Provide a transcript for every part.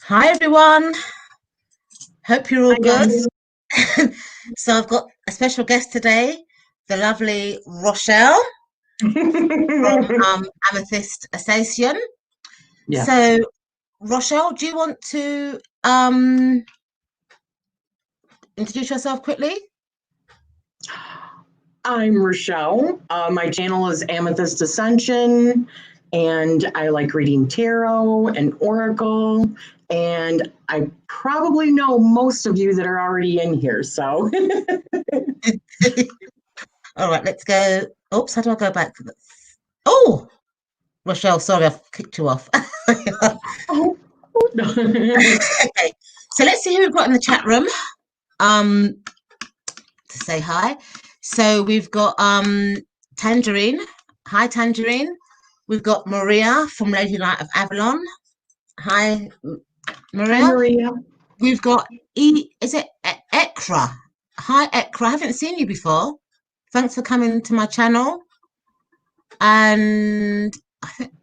Hi everyone, hope you're all Hi good. guys. So I've got a special guest today, the lovely Rochelle from Amethyst Ascension. Yes, So Rochelle, do you want to introduce yourself quickly? I'm Rachelle. My channel is Amethyst Ascension, and I like reading tarot and oracle. And I probably know most of you that are already in here. So, All right, let's go. Oops, how do I go back? Oh, Rochelle, sorry, I've kicked you off. oh, Okay, so let's see who we've got in the chat room. Um, to say hi. So we've got Tangerine. Hi Tangerine. We've got Maria from Lady Light of Avalon. Hi hi Maria. Maria. We've got is it Ekra? Hi Ekra. I haven't seen you before. Thanks for coming to my channel. And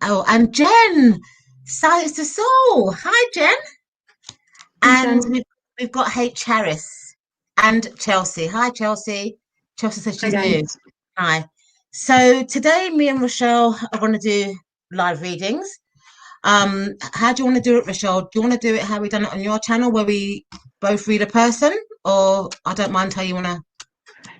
and Jen. Silence the Soul. Hi Jen. Hi And Jen. we've got H Harris and Chelsea. Hi Chelsea. Chelsea says Hi she's new. guys. Hi. So today, me and Rochelle are going to do live readings. How do you want to do it, Rochelle? Do you want to do it how we done it on your channel, where we both read a person, or I don't mind how you want to?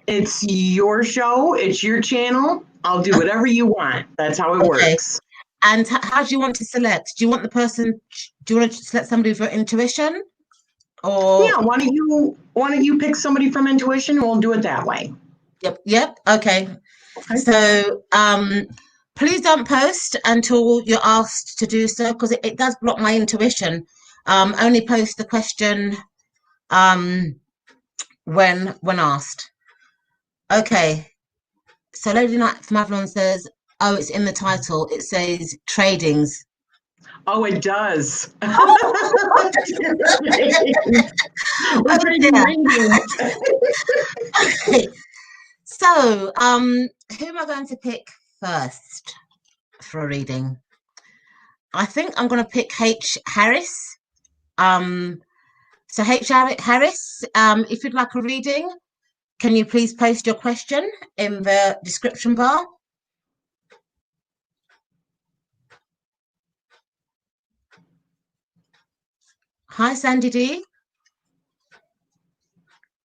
It's your show. It's your channel. I'll do whatever you want. That's how it Okay. works. And how do you want to select? Do you want the person? Do you want to select somebody for intuition, Yeah. or? Why don't you pick somebody from intuition, and we'll do it that way. Yep. Yep. Okay. Okay. So, please don't post until you're asked to do so, because it does block my intuition. Only post the question um, when asked. Okay. So Lady Knight from Avalon says, "Oh, it's in the title. It says tradings." Oh, it does. Oh, We're oh trading dear. radiant. Okay. So, who am I going to pick first for a reading? I think I'm going to pick H. Harris. Um, So H. Harris, if you'd like a reading, can you please post your question in the description bar? Hi, Sandy D.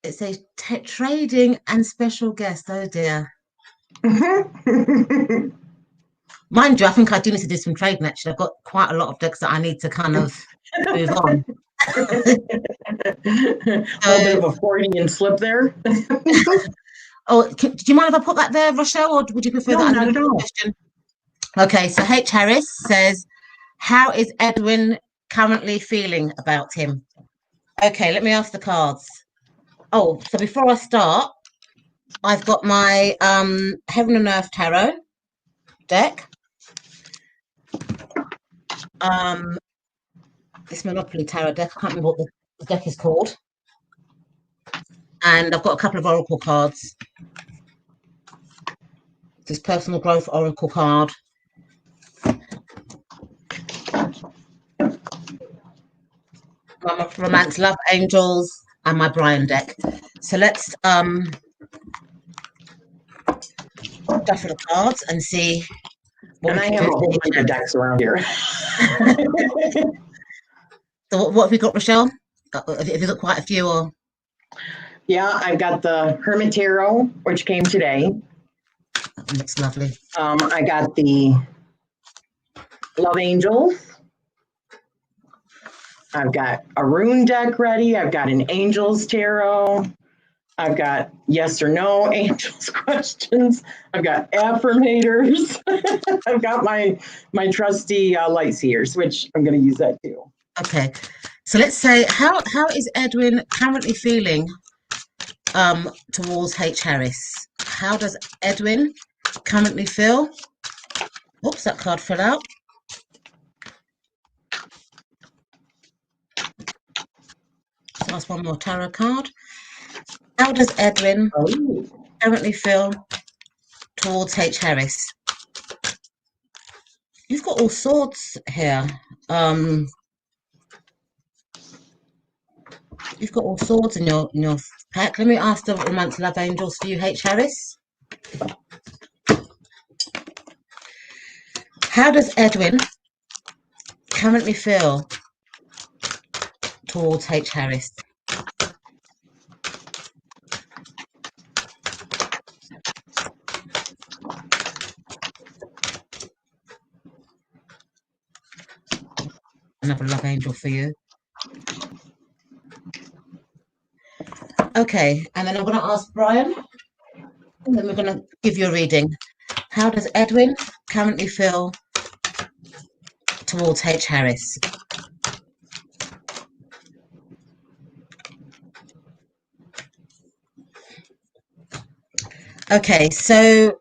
It says trading and special guest. Oh dear. Mind you, I think I do need to do some trading actually. I've got quite a lot of decks that I need to kind of move on. A little bit So, of a Freudian slip there. do you mind if I put that there, Rochelle, or would you prefer No, that not underneath at the all. question? Okay, so H. Harris says, how is Edwin currently feeling about him? Okay, let me ask the cards. Oh, so before I start, I've got my Heaven and Earth Tarot deck. Um, this Monopoly Tarot deck. I can't remember what the deck is called. And I've got a couple of Oracle cards. This Personal Growth Oracle card. My Romance Love Angels and my Brian deck. So let's shuffle the cards and see what And we I can have do. a whole bunch of decks around here. So what have we got, Rochelle? Have you got quite a few? Or Yeah, I've got the Hermit Tarot, which came today. that looks lovely. I got the Love Angels. I've got a rune deck ready. I've got an Angels Tarot. I've got yes or no angels questions. I've got affirmators. I've got my trusty light seers, which I'm going to use that too. Okay, so let's say how is Edwin currently feeling towards H. Harris? How does Edwin currently feel? Oops, that card fell out. So that's one more tarot card. How does Edwin currently feel towards H. Harris? You've got all swords here. You've got all swords in your pack. Let me ask the romance love angels for you, H. Harris. How does Edwin currently feel towards H. Harris? Another love angel for you. Okay, and then I'm going to ask Brian, and then we're going to give you a reading. How does Edwin currently feel towards H. Harris? Okay, so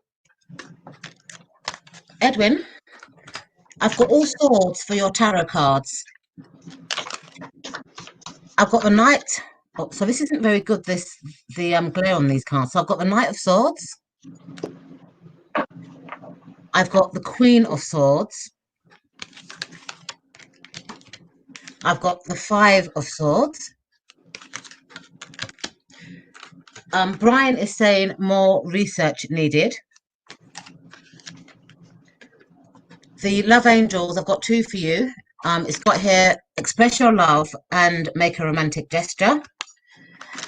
Edwin, I've got all swords for your tarot cards. I've got the Knight. Oh, so this isn't very good, the glare on these cards. So I've got the Knight of Swords. I've got the Queen of Swords. I've got the Five of Swords. Brian is saying more research needed. The love angels, I've got two for you. It's got here, express your love and make a romantic gesture.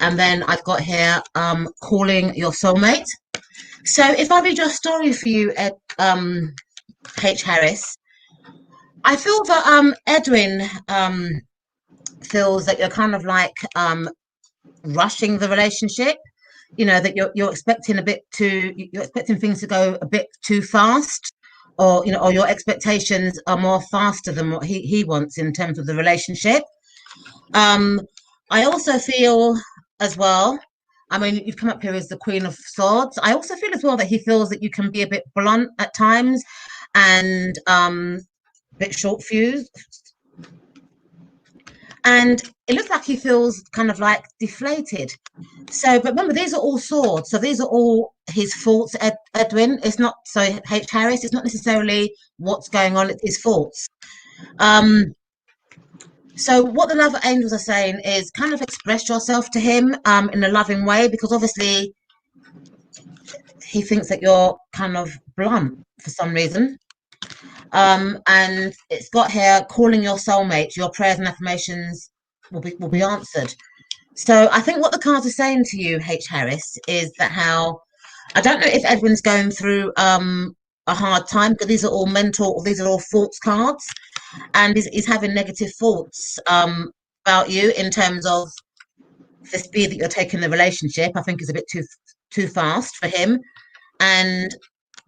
And then I've got here, calling your soulmate. So if I read your story for you, H. Harris, I feel that Edwin feels that you're kind of like rushing the relationship. You know, that you're expecting you're expecting things to go a bit too fast, or or your expectations are more faster than what he wants in terms of the relationship. I also feel as well, I mean, you've come up here as the Queen of Swords. I also feel as well that he feels that you can be a bit blunt at times and a bit short fused. And it looks like he feels kind of like deflated. So, but remember, these are all swords. So these are all his faults, Edwin. It's not, so H. Harris, it's not necessarily what's going on, it's his faults. So what the love angels are saying is kind of express yourself to him in a loving way, because obviously he thinks that you're kind of blunt for some reason. And it's got here, calling your soulmate, your prayers and affirmations will be answered. So I think what the cards are saying to you, H. Harris, is that how, I don't know if Edwin's going through a hard time, because these are all mental, these are all thoughts cards, and he's having negative thoughts about you in terms of the speed that you're taking the relationship. I think is a bit too fast for him, and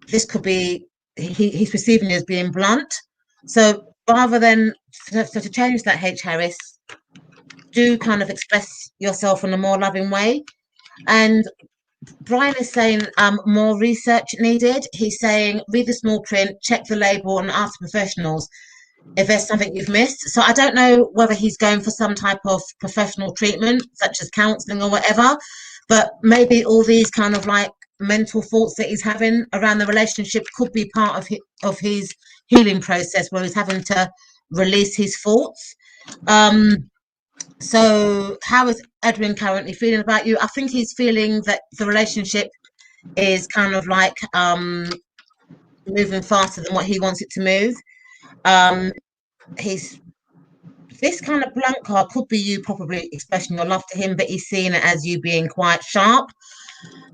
this could be he's perceiving you as being blunt. So rather than to change that, H. Harris, do kind of express yourself in a more loving way. And Brian is saying more research needed. He's saying read the small print, check the label, and ask professionals if there's something you've missed. So I don't know whether he's going for some type of professional treatment, such as counselling or whatever, but maybe all these kind of like mental thoughts that he's having around the relationship could be part of his healing process, where he's having to release his thoughts. So how is Edwin currently feeling about you? I think he's feeling that the relationship is kind of like moving faster than what he wants it to move. He's This kind of blank card could be you probably expressing your love to him, but he's seeing it as you being quite sharp.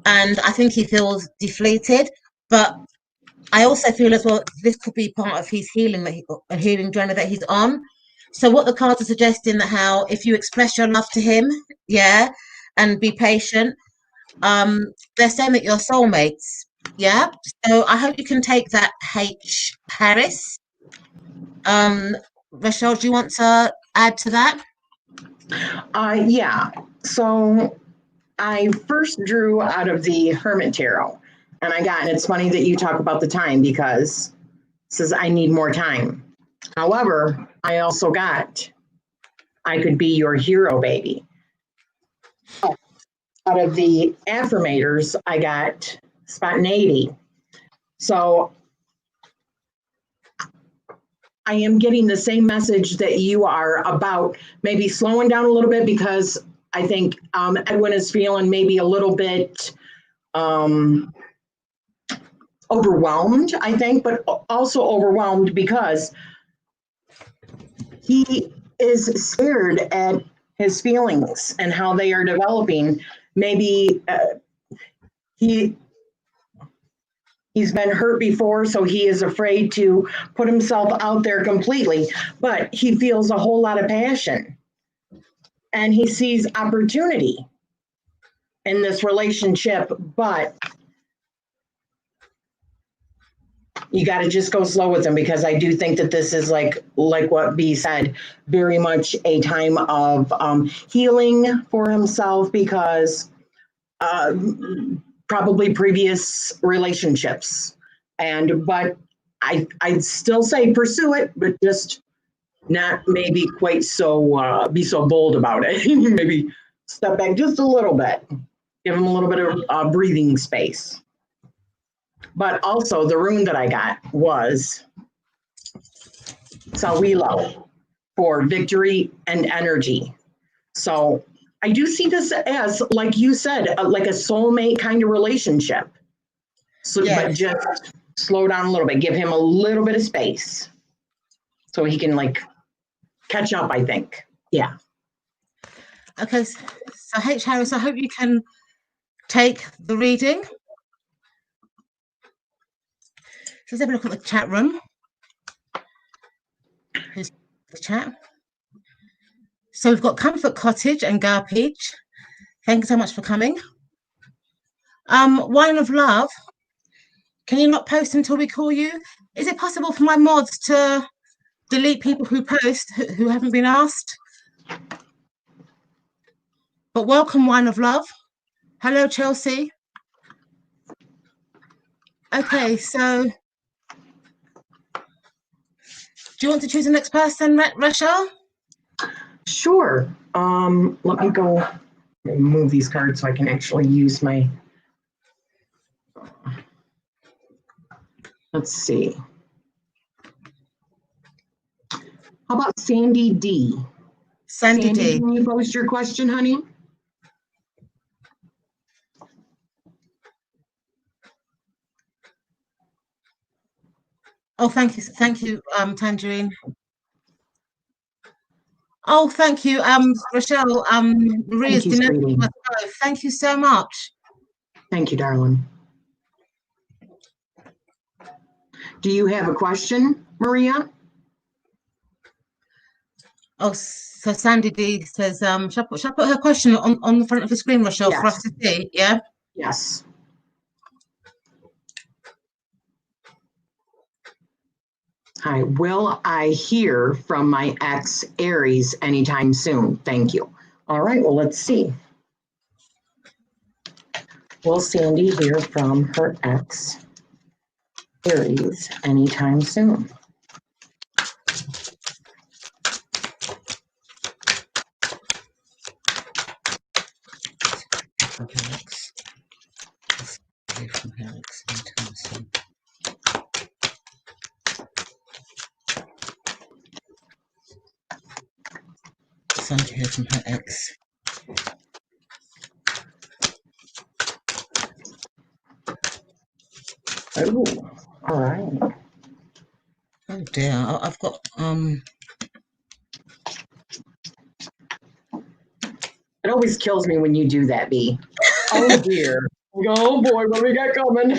And I think he feels deflated. But I also feel as well this could be part of his healing a healing journey that he's on. So what the cards are suggesting, that how if you express your love to him, yeah, and be patient, they're saying that you're soulmates, yeah. So I hope you can take that, H. Harris. Rachelle, do you want to add to that? Yeah. So I first drew out of the Hermit Tarot, and it's funny that you talk about the time, because it says I need more time. However, I also got, I could be your hero, baby. Out of the affirmators, I got spontaneity. So I am getting the same message that you are about maybe slowing down a little bit, because I think Edwin is feeling maybe a little bit overwhelmed, I think, but also overwhelmed because he is scared at his feelings and how they are developing. Maybe he's been hurt before, so he is afraid to put himself out there completely, but he feels a whole lot of passion and he sees opportunity in this relationship, but you got to just go slow with him, because I do think that this is like what B said, very much a time of healing for himself, because probably previous relationships. But I'd still say pursue it, but just not maybe quite so be so bold about it. Maybe step back just a little bit, give him a little bit of breathing space. But also the rune that I got was Sawilo for victory and energy. So I do see this as, like you said, like a soulmate kind of relationship. So, Yes. But just slow down a little bit, give him a little bit of space so he can like catch up, I think. Yeah. Okay, so H. Harris, I hope you can take the reading. So let's have a look at the chat room. Here's the chat. So we've got Comfort Cottage and Gar Peach. Thank you so much for coming. Wine of Love. Can you not post until we call you? Is it possible for my mods to delete people who post who haven't been asked? But welcome, Wine of Love. Hello, Chelsea. Okay, so do you want to choose the next person, Rachelle? Sure. Let me go move these cards so I can actually use my. Let's see. How about Sandy D? Sandy D. Can you post your question, honey? Oh, thank you, Tangerine. Oh, thank you, Rachelle. Maria's been. Thank you so much. Thank you, darling. Do you have a question, Maria? Oh, so Sandy D says, shall I put her question on the front of the screen, Rachelle, yes, for us to see? Yeah? Yes. Hi, will I hear from my ex Aries anytime soon? Thank you. All right, well, let's see. Will Sandy hear from her ex Aries anytime soon? Son to hear from her ex. Oh, all right. Oh dear, I've got It always kills me when you do that, B. Oh dear. Oh boy, what we got coming?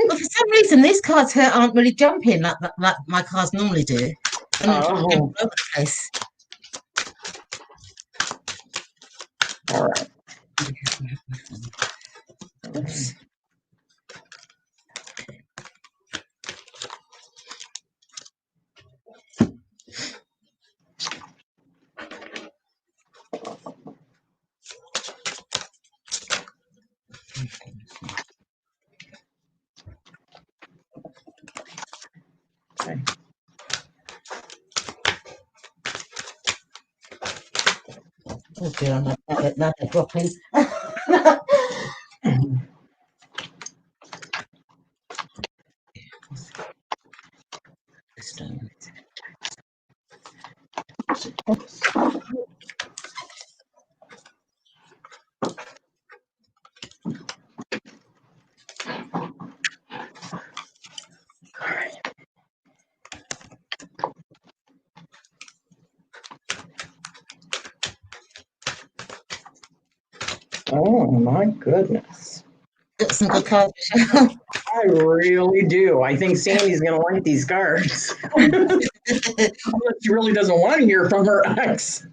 But for some reason, these cards here aren't really jumping like my cards normally do. Oh. Place. All right. Oops. Okay. Oh dear, now they're dropping. Oh my goodness. Got some good cards, Rachelle. I really do. I think Sandy's going to like these cards. She really doesn't want to hear from her ex.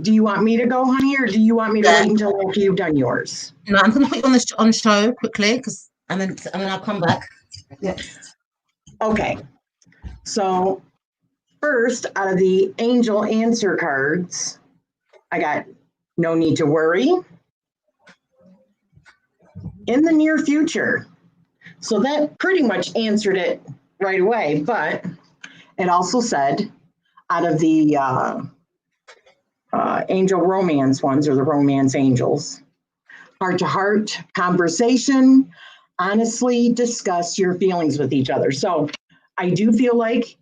Do you want me to go, honey, or do you want me to wait until after you've done yours? No, I'm going to put you on show quickly and then I'll come back. Yeah. Okay. So first, out of the angel answer cards, I got no need to worry. In the near future. So that pretty much answered it right away, but it also said out of the angel romance ones, or the romance angels, heart-to-heart conversation, honestly discuss your feelings with each other. So I do feel like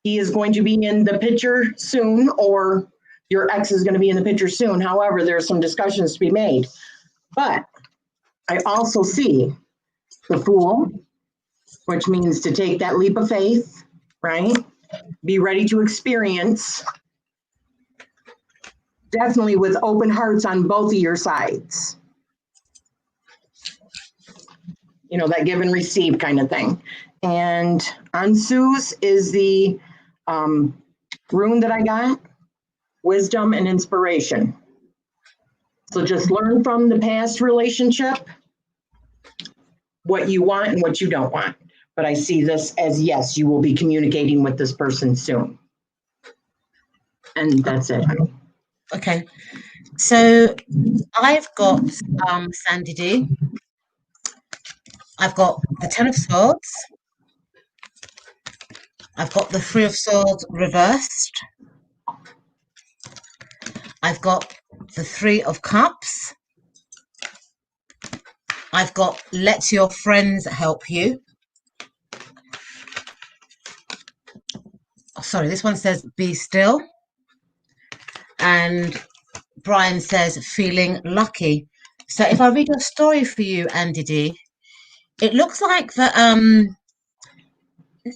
he is going to be in the picture soon, or your ex is going to be in the picture soon. However, there's some discussions to be made. But I also see the Fool, which means to take that leap of faith, right? Be ready to experience, definitely with open hearts on both of your sides. You know, that give and receive kind of thing. And Ansu's is the rune that I got, wisdom and inspiration. So just learn from the past relationship what you want and what you don't want. But I see this as, yes, you will be communicating with this person soon. And that's it. Okay. So I've got Sandy D. I've got the Ten of Swords. I've got the Three of Swords reversed. I've got the Three of Cups. I've got let your friends help you. Oh, sorry, this one says be still. And Brian says feeling lucky. So if I read your story for you, Andy D, it looks like that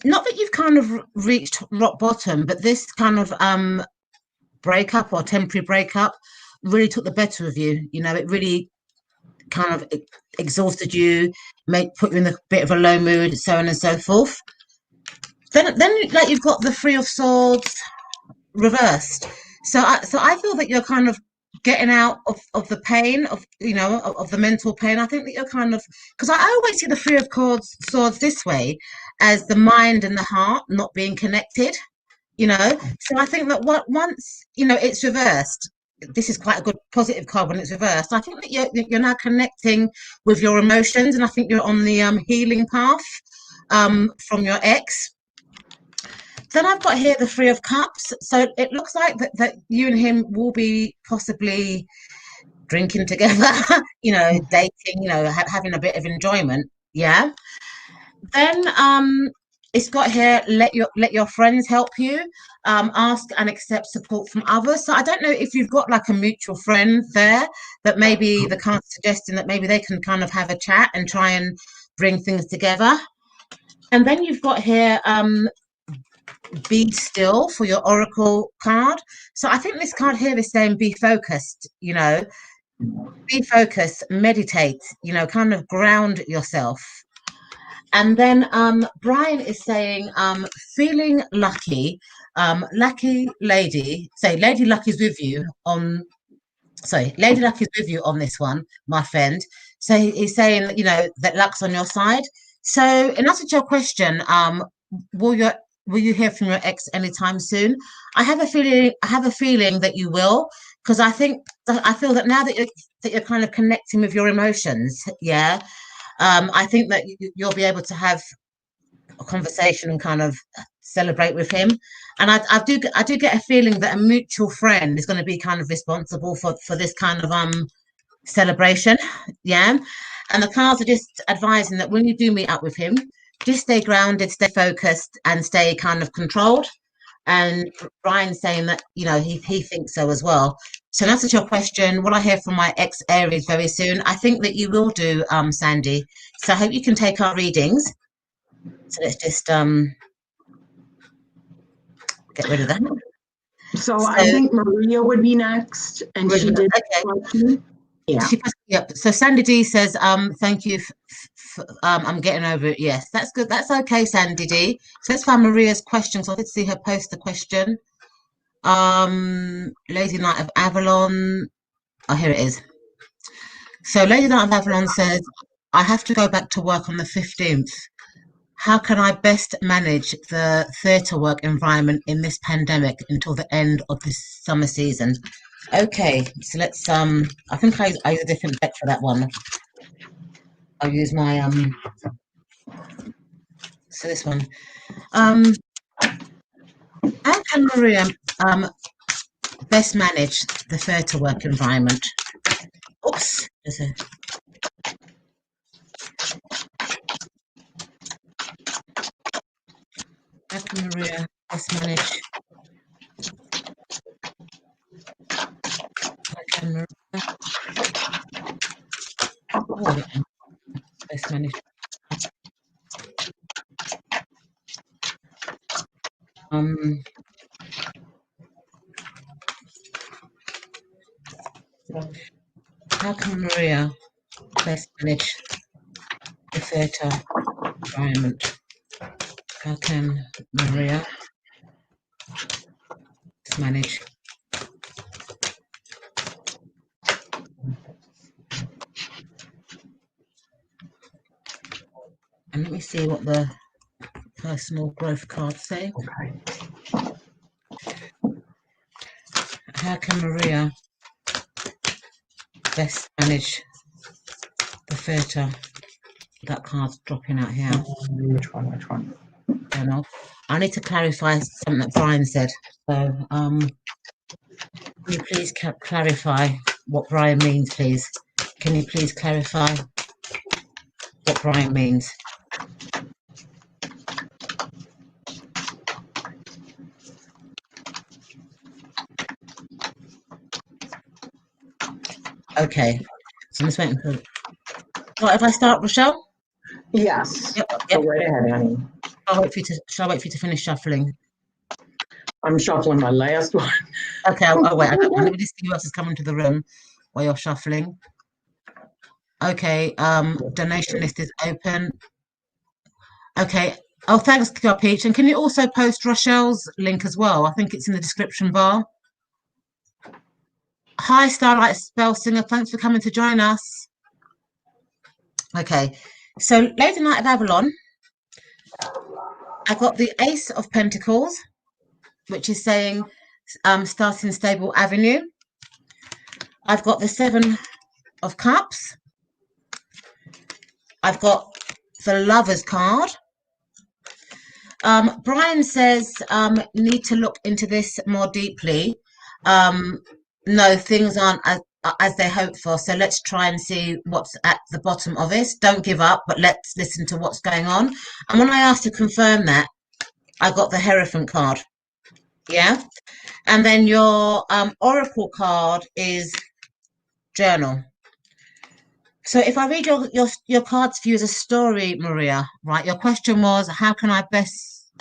not that you've kind of reached rock bottom, but this kind of breakup or temporary breakup really took the better of you. You know, it really kind of exhausted you, put you in a bit of a low mood, so on and so forth. Then like you've got the Three of Swords reversed. So I feel that you're kind of getting out of the pain of the mental pain. I think that you're kind of, because I always see the Three of Swords this way, as the mind and the heart not being connected. So I think that once it's reversed, this is quite a good positive card when it's reversed. I think that you're now connecting with your emotions, and I think you're on the healing path from your ex. Then I've got here the Three of Cups. So it looks like that you and him will be possibly drinking together, dating, having a bit of enjoyment. Yeah. Then it's got here, let your friends help you, ask and accept support from others. So I don't know if you've got like a mutual friend there that maybe the card's suggesting that maybe they can kind of have a chat and try and bring things together. And then you've got here be still for your oracle card. So I think this card here is saying be focused, be focused, meditate, kind of ground yourself. And then Brian is saying feeling lucky, lucky lady, Lady Luck is with you on Lady Luck is with you on this one, my friend. So he's saying that luck's on your side. So in answer to your question, will you hear from your ex anytime soon? I have a feeling that you will, because I feel that now that you're kind of connecting with your emotions, yeah. I think that you'll be able to have a conversation and kind of celebrate with him. And I do get a feeling that a mutual friend is going to be kind of responsible for this kind of celebration, yeah. And the cards are just advising that when you do meet up with him, just stay grounded, stay focused, and stay kind of controlled. And Brian's saying that, you know, he thinks so as well. So in answer to your question, will I hear from my ex-Aries very soon? I think that you will do, Sandy. So I hope you can take our readings. So let's just get rid of that. So I think Maria would be next, and she did. Okay. Yeah. Yep. So Sandy D says, thank you. I'm getting over it. Yes, that's good. That's okay, Sandy D. So let's find Maria's question. So I did see her post the question. Lady Knight of Avalon. Oh, here it is. So Lady Knight of Avalon says, I have to go back to work on the 15th. How can I best manage the theatre work environment in this pandemic until the end of this summer season? Okay, so let's I think I use a different deck for that one. I'll use my so this one. How can Maria best manage the theatre work environment? Oops, how can Maria best manage? How can Maria best manage? How can Maria best manage the theatre environment? How can Maria best manage? And let me see what the personal growth cards say. How can Maria best manage the theatre? That card's dropping out here. Which one? I don't know. I need to clarify something that Brian said. So, can you please clarify what Brian means, please? Can you please clarify what Brian means? Okay, so I'm just waiting for. Right, if I start, Rachelle? Yes. Yep. Go right ahead, Annie. Shall I wait for you to finish shuffling? I'm shuffling my last one. Okay, I'll wait. Let me just see who else is coming to the room while you're shuffling. Okay, donation list is open. Okay. Oh, thanks, Girl Peach. And can you also post Rochelle's link as well? I think it's in the description bar. Hi, Starlight Spell Singer. Thanks for coming to join us. Okay, so Lady Knight of Avalon. I've got the Ace of Pentacles, which is saying starting stable avenue. I've got the Seven of Cups. I've got the Lover's card. Brian says, need to look into this more deeply. No, things aren't as they hoped for. So let's try and see what's at the bottom of it. Don't give up, but let's listen to what's going on. And when I asked to confirm that, I got the Hierophant card. Yeah. And then your Oracle card is Journal. So if I read your cards for you as a story, Maria, right? Your question was, how can I best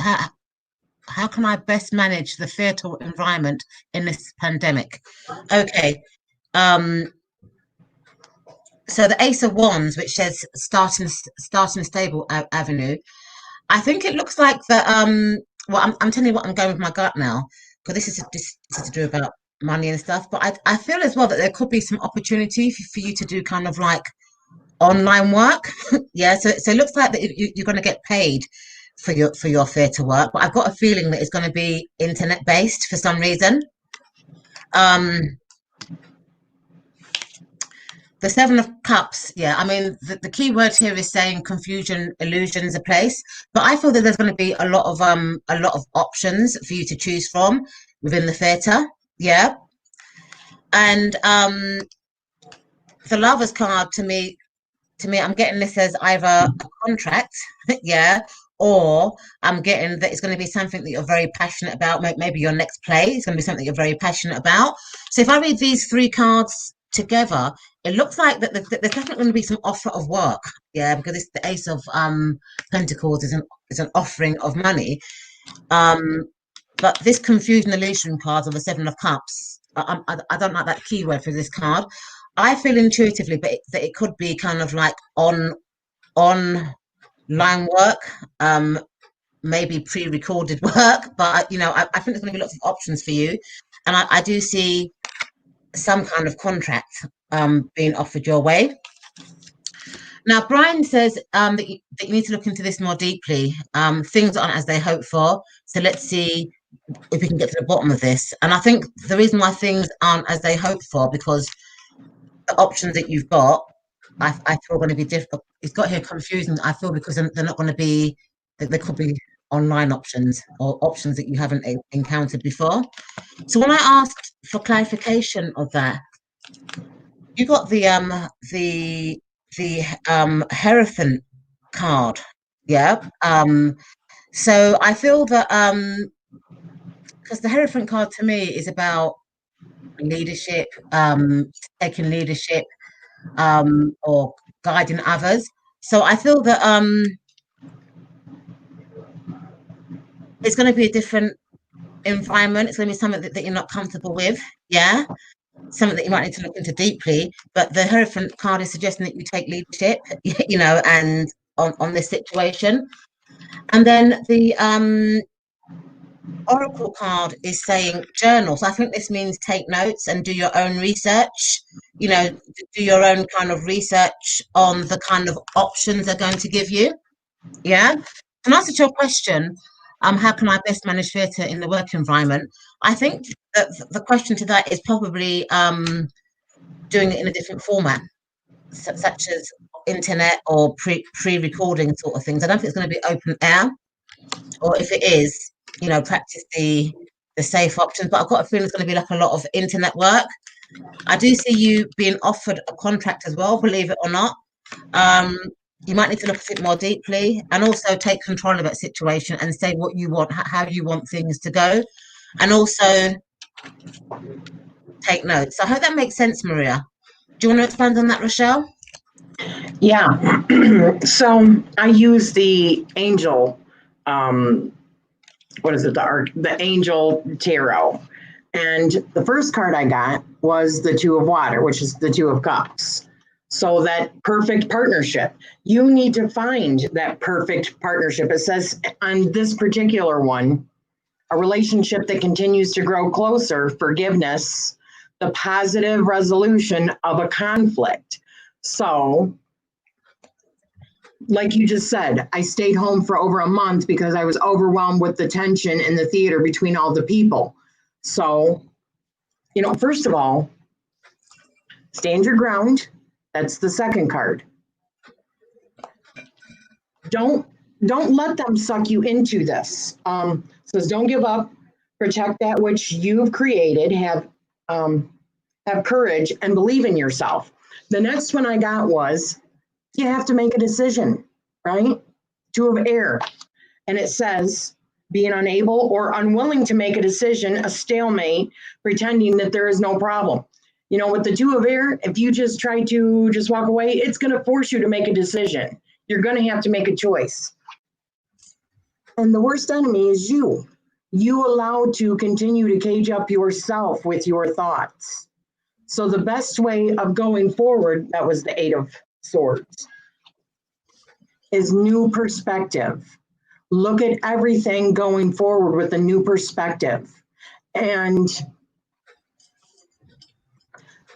manage the theatre environment in this pandemic? Okay. So the Ace of Wands, which says starting stable avenue. I think it looks like the well, I'm telling you what, I'm going with my gut now, because this is to do about money and stuff. But I feel as well that there could be some opportunity for you to do kind of like online work. Yeah, so it looks like that you're going to get paid for your theatre work, but I've got a feeling that it's going to be internet based for some reason. The Seven of Cups, yeah, I mean the key word here is saying confusion, illusions a place, but I feel that there's going to be a lot of options for you to choose from within the theatre. Yeah. And the Lover's card, to me I'm getting this as either a contract, yeah, or I'm getting that it's going to be something that you're very passionate about. Maybe your next play is going to be something you're very passionate about. So if I read these three cards together, it looks like that there's definitely going to be some offer of work. Yeah, because it's the Ace of Pentacles is an offering of money. But this Confusion Illusion card, or the Seven of Cups, I don't like that keyword for this card. I feel intuitively, but that it could be kind of like online work, maybe pre-recorded work. But I think there's going to be lots of options for you, and I do see some kind of contract being offered your way. Now, Brian says that you need to look into this more deeply. Things aren't as they hope for, so let's see if we can get to the bottom of this. And I think the reason why things aren't as they hope for, because the options that you've got, I feel going to be difficult. It's got here confusing, I feel, because they're not going to be, there could be online options or options that you haven't encountered before. So when I asked for clarification of that, you got the Hierophant card. Yeah. So I feel that because the Hierophant card to me is about leadership, taking leadership, or guiding others. So I feel that it's going to be a different environment. It's going to be something that you're not comfortable with. Yeah. Something that you might need to look into deeply. But the Hierophant card is suggesting that you take leadership, and on this situation. And then the Oracle card is saying journal. So I think this means take notes and do your own research, do your own kind of research on the kind of options they're going to give you. Yeah. To answer your question, how can I best manage theatre in the work environment? I think that the question to that is probably doing it in a different format, such as internet or pre-recording sort of things. I don't think it's going to be open air, or if it is, practice the safe options. But I've got a feeling it's going to be like a lot of internet work. I do see you being offered a contract as well, believe it or not. You might need to look at it more deeply, and also take control of that situation and say what you want, how you want things to go, and also take notes. So I hope that makes sense, Maria. Do you want to expand on that, Rachelle? Yeah. So I use the angel, what is it? The angel tarot. And the first card I got was the Two of Water, which is the Two of Cups. So that perfect partnership, you need to find that perfect partnership. It says on this particular one, a relationship that continues to grow closer, forgiveness, the positive resolution of a conflict. So, like you just said, I stayed home for over a month because I was overwhelmed with the tension in the theater between all the people. So, first of all, stand your ground. That's the second card. Don't let them suck you into this. Says don't give up. Protect that which you've created. Have courage and believe in yourself. The next one I got was you have to make a decision, right? Two of Air, and it says being unable or unwilling to make a decision, a stalemate, pretending that there is no problem. With the Two of Air, if you just try to just walk away, it's going to force you to make a decision. You're going to have to make a choice. And the worst enemy is you. You allow to continue to cage up yourself with your thoughts. So the best way of going forward, that was the Eight of Swords, is new perspective. Look at everything going forward with a new perspective. And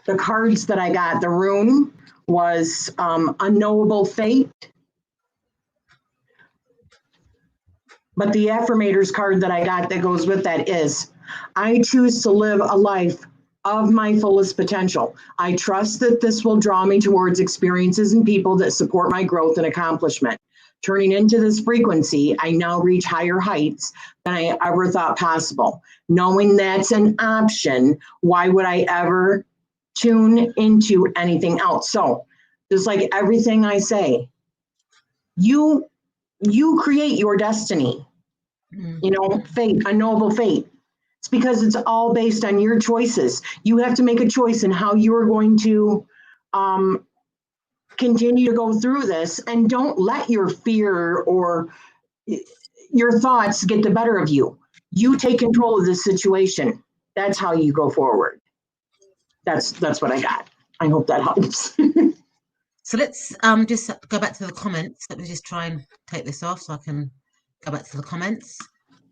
the cards that I got, the rune was Unknowable Fate. But the Affirmators card that I got that goes with that is, I choose to live a life of my fullest potential. I trust that this will draw me towards experiences and people that support my growth and accomplishment. Turning into this frequency, I now reach higher heights than I ever thought possible. Knowing that's an option, why would I ever tune into anything else? So just like everything I say, you you create your destiny. You know, fate, a noble fate. It's because it's all based on your choices. You have to make a choice in how you're going to continue to go through this, and don't let your fear or your thoughts get the better of you. You take control of this situation. That's how you go forward. That's what I got. I hope that helps. So let's just go back to the comments. Let me just try and take this off so I can go back to the comments.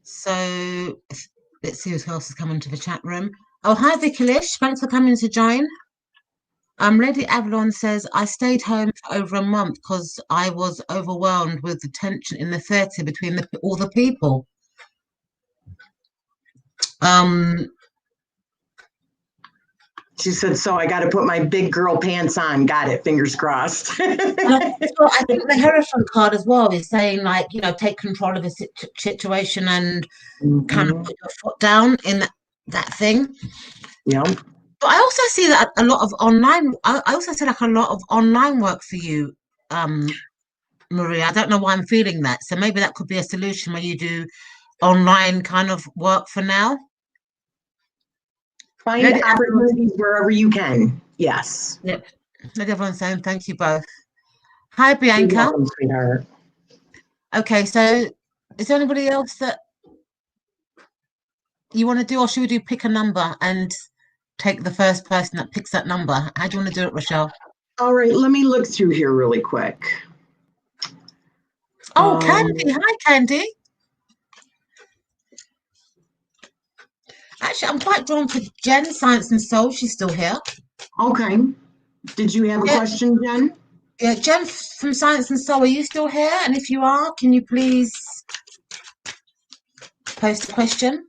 So let's see who else is coming to the chat room. Oh, hi Vikalish, thanks for coming to join. Lady Avalon says, I stayed home for over a month because I was overwhelmed with the tension in the theatre between all the people. She said, so I got to put my big girl pants on. Got it. Fingers crossed. So I think the Hierophant card as well is saying, like, you know, take control of the situation and kind of put your foot down in that thing. Yeah. But I also see that a lot of online, I also see like a lot of online work for you, Maria. I don't know why I'm feeling that. So maybe that could be a solution where you do online kind of work for now. Find opportunities wherever you can. Yes. Yep. Let everyone saying thank you both. Hi, Bianca. You're welcome, sweetheart. Okay, so is there anybody else that you want to do, or should we do pick a number and take the first person that picks that number? How do you want to do it, Rachelle? All right, let me look through here really quick. Oh, Candy. Hi, Candy. Actually, I'm quite drawn to Jen, Science and Soul. She's still here. Okay. Did you have a question, Jen? Yeah, Jen from Science and Soul, are you still here? And if you are, can you please post a question?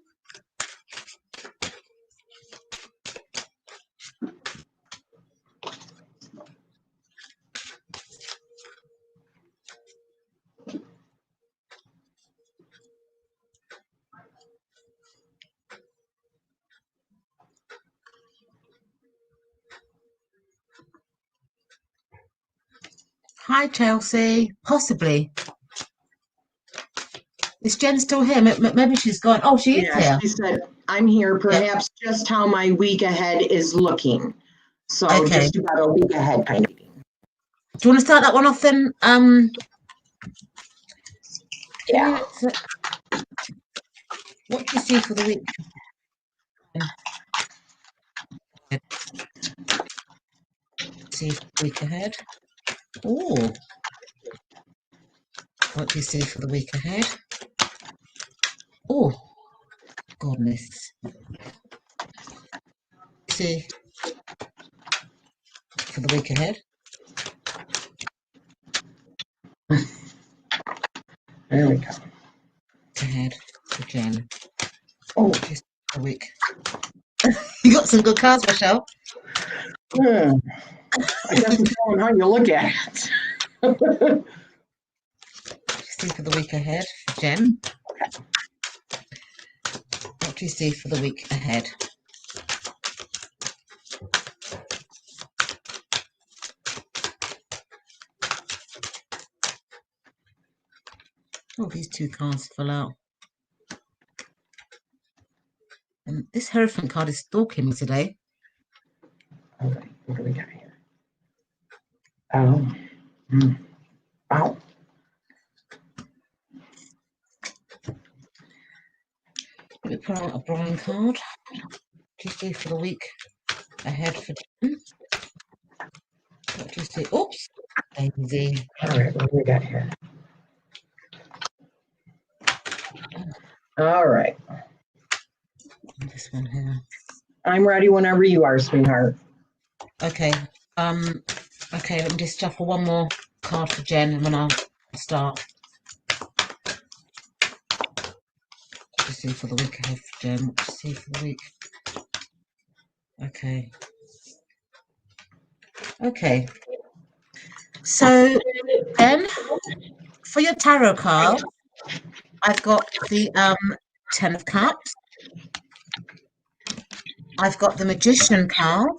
Hi, Chelsea. Possibly. Is Jen still here? Maybe she's gone. Oh, she is here. She said, I'm here. Perhaps just how my week ahead is looking. So just about a week ahead kind of. Do you want to start that one off then? Yeah. What do you see for the week? See for the week ahead. Oh. What do you see for the week ahead? Oh, goodness. See for the week ahead. There we go. Ahead for Jen. Oh, just a week. You got some good cards, Rachelle. I guess it's on how you look at it. See for the week ahead for Jen. What do you see for the week ahead? Oh, these two cards fell out. And this Hierophant card is stalking me today. All right, what do we got here? Wow. Let me put out a Brian card. What do you see for the week ahead for Jen? What do you see? Oops. Daisy. All right, what do we got here? All right. This one here. I'm ready whenever you are, sweetheart. Okay. Okay, let me just shuffle one more card for Jen and then I'll start. What do you see for the week ahead for Jen? What do you see for the week? Okay. Okay. So then for your tarot card, I've got the 10 of Cups. I've got the Magician card.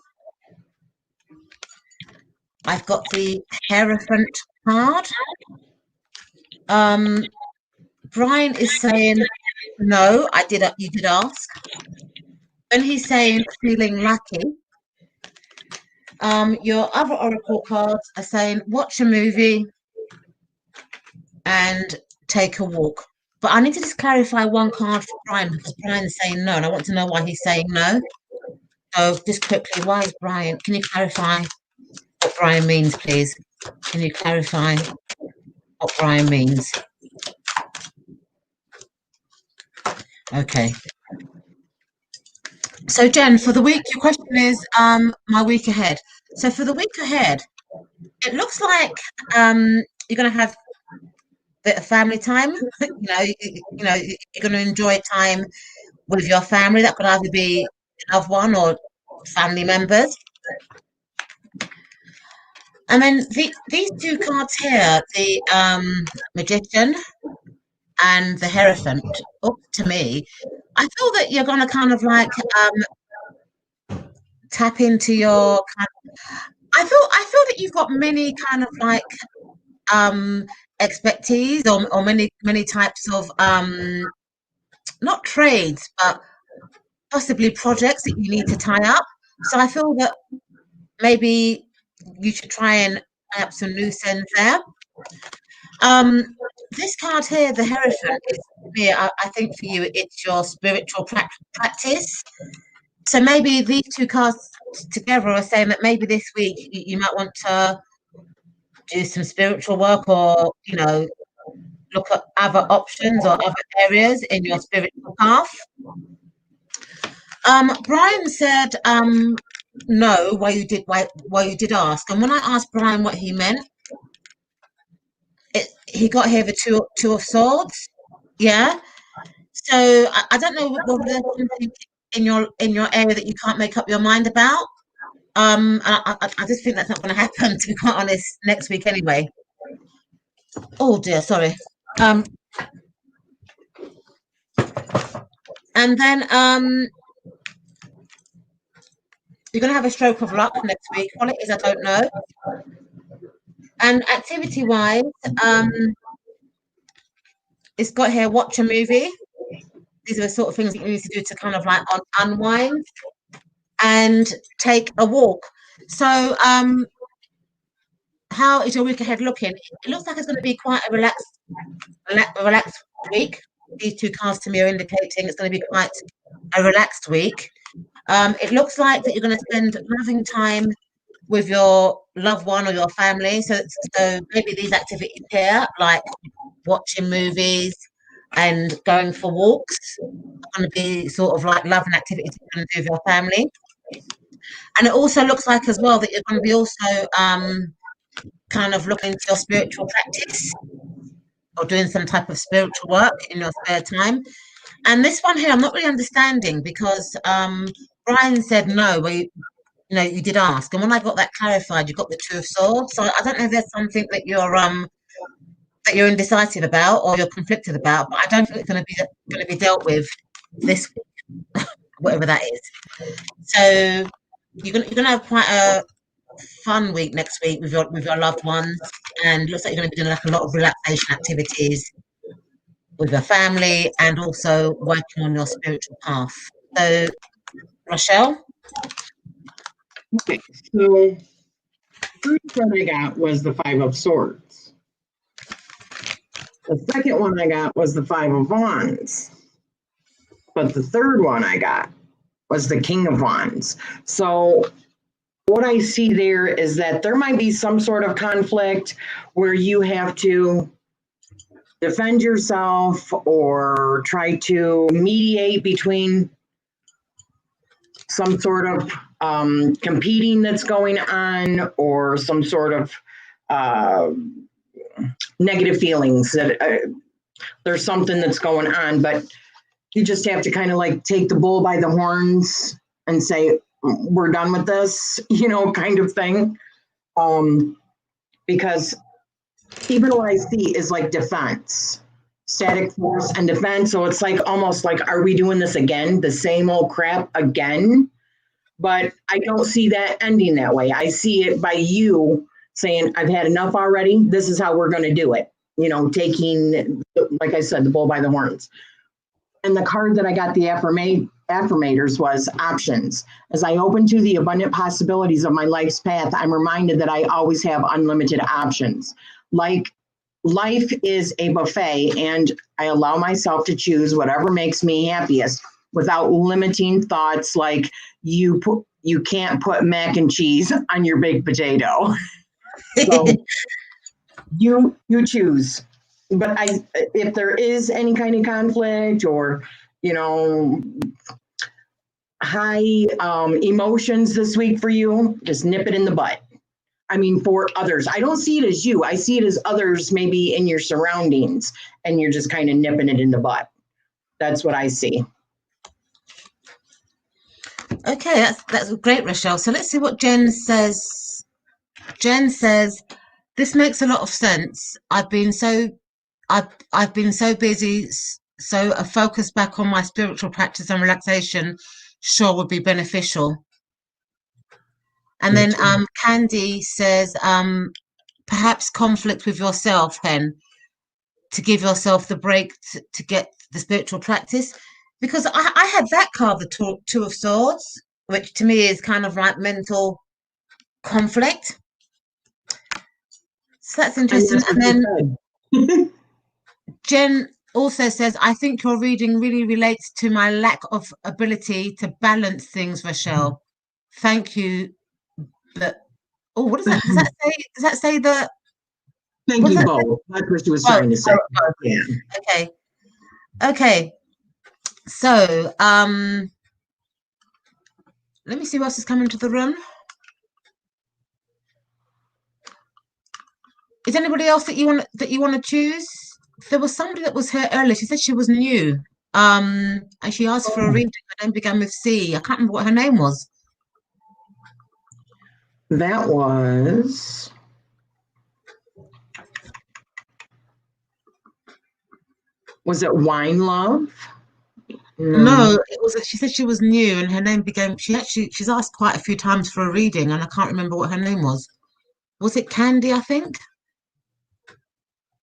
I've got the Hierophant card. Brian is saying, no, you did ask. When he's saying feeling lucky, your other oracle cards are saying watch a movie and take a walk. But I need to just clarify one card for Brian because Brian's saying no, and I want to know why he's saying no. So just quickly, why is Brian? Can you clarify what Brian means, please? Can you clarify what Brian means? Okay. So Jen, for the week, your question is my week ahead. So for the week ahead, it looks like you're going to have a bit of family time. You're going to enjoy time with your family. That could either be a loved one or family members. And then these two cards here, the Magician and the Hierophant, up to me, I feel that you're going to kind of like tap into your I feel that you've got many kind of like expertise or many types of not trades but possibly projects that you need to tie up. So I feel that maybe you should try and tie up some loose ends there. This card here, the Hierophant, is here. I think for you, it's your spiritual practice. So maybe these two cards together are saying that maybe this week you might want to do some spiritual work, or look at other options or other areas in your spiritual path. Brian said no, why you did ask, and when I asked Brian what he meant, he got here the two of swords. Yeah. So I don't know whether there's something in your area that you can't make up your mind about. I just think that's not going to happen, to be quite honest, next week anyway. Oh dear, sorry. And then you're going to have a stroke of luck next week. What it is, I don't know. And activity-wise, it's got here, watch a movie. These are the sort of things that you need to do to kind of like unwind and take a walk. So how is your week ahead looking? It looks like it's going to be quite a relaxed week. These two cards to me are indicating it's going to be quite a relaxed week. It looks like that you're going to spend loving time with your loved one or your family. So maybe these activities here, like watching movies and going for walks, are going to be sort of like loving activities you're going to do with your family. And it also looks like as well that you're going to be also kind of looking into your spiritual practice or doing some type of spiritual work in your spare time. And this one here, I'm not really understanding, because Brian said no, where you did ask, and when I got that clarified, you got the Two of Swords. So I don't know if there's something that you're indecisive about or you're conflicted about, but I don't think it's going to be dealt with this week, whatever that is. So you're going to have quite a fun week next week with your loved ones, and it looks like you're going to be doing like a lot of relaxation activities with your family and also working on your spiritual path. So, Rachelle? Okay, so first one I got was the Five of Swords. The second one I got was the Five of Wands. But the third one I got was the King of Wands. So what I see there is that there might be some sort of conflict where you have to defend yourself or try to mediate between some sort of competing that's going on, or some sort of negative feelings that there's something that's going on, but you just have to kind of like take the bull by the horns and say, we're done with this, kind of thing. Because even what I see is like defense, static force and defense. So it's like almost like, are we doing this again? The same old crap again? But I don't see that ending that way. I see it by you saying, I've had enough already. This is how we're going to do it. taking, like I said, the bull by the horns. And the card that I got the affirmators was options. As I open to the abundant possibilities of my life's path, I'm reminded that I always have unlimited options. Like life is a buffet, and I allow myself to choose whatever makes me happiest without limiting thoughts like you can't put mac and cheese on your baked potato. So you choose. But if there is any kind of conflict or, high emotions this week for you, just nip it in the butt. I mean, for others, I don't see it as you. I see it as others maybe in your surroundings, and you're just kind of nipping it in the butt. That's what I see. Okay, that's great, Rachelle. So let's see what Jen says. Jen says, this makes a lot of sense. I've been so busy, so a focus back on my spiritual practice and relaxation sure would be beneficial. And then Candy says, perhaps conflict with yourself, Hen, to give yourself the break to get the spiritual practice. Because I had that card, the Two of Swords, which to me is kind of like mental conflict. So that's interesting. And then Jen also says, I think your reading really relates to my lack of ability to balance things, Rachelle. Thank you. But what does that say? Does that say that? Thank you both. That's what she was trying to say. Yeah. Okay. So let me see what else is coming to the room. Is anybody else that you want to choose? There was somebody that was here earlier. She said she was new. And she asked for a reading. Her name began with C. I can't remember what her name was. That was it Wine Love? No, it was. She said she was new, and her name began. She's asked quite a few times for a reading, and I can't remember what her name was. Was it Candy? I think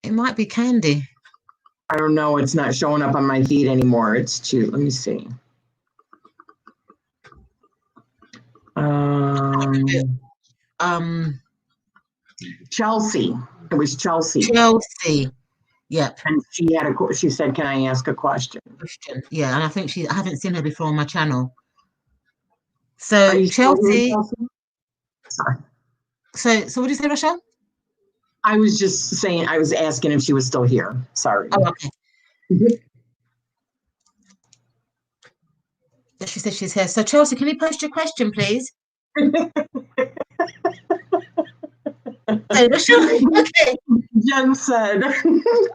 it might be Candy. I don't know. It's not showing up on my feed anymore. It's too. Let me see. Chelsea. It was Chelsea. Chelsea. Yep. And she said, "Can I ask a question?" Yeah, and I think I haven't seen her before on my channel. So Chelsea. Sorry. So what did you say, Rachelle? I was just saying. I was asking if she was still here. Sorry. Oh, okay. She said she's here. So Chelsea, can you post your question, please? Okay. Jen said,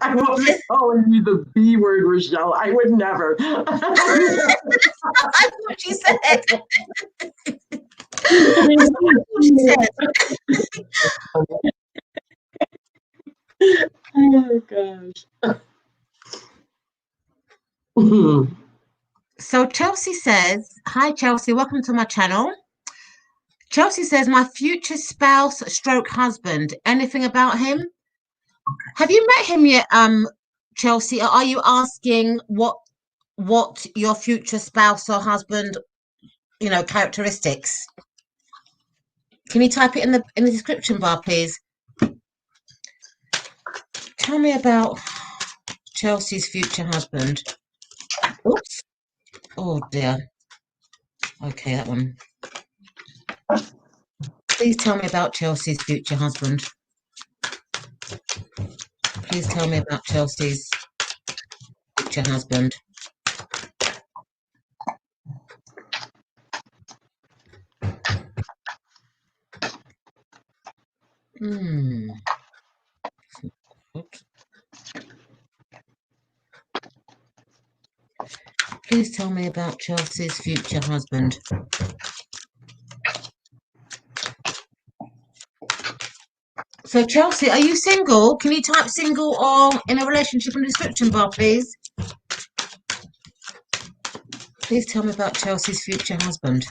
I wasn't calling you the B word, Rachelle. I would never. That's what she said. That's what she said. Oh my gosh. So Chelsea says, hi Chelsea, welcome to my channel. Chelsea says, my future spouse stroke husband, anything about him? Have you met him yet, Chelsea? Or are you asking what your future spouse or husband, characteristics? Can you type it in the description bar, please? Tell me about Chelsea's future husband. Oops. Oh dear. Okay, that one. Please tell me about Chelsea's future husband. Please tell me about Chelsea's future husband. Oops. Please tell me about Chelsea's future husband. So Chelsea, are you single? Can you type single or in a relationship in the description bar, please? Please tell me about Chelsea's future husband.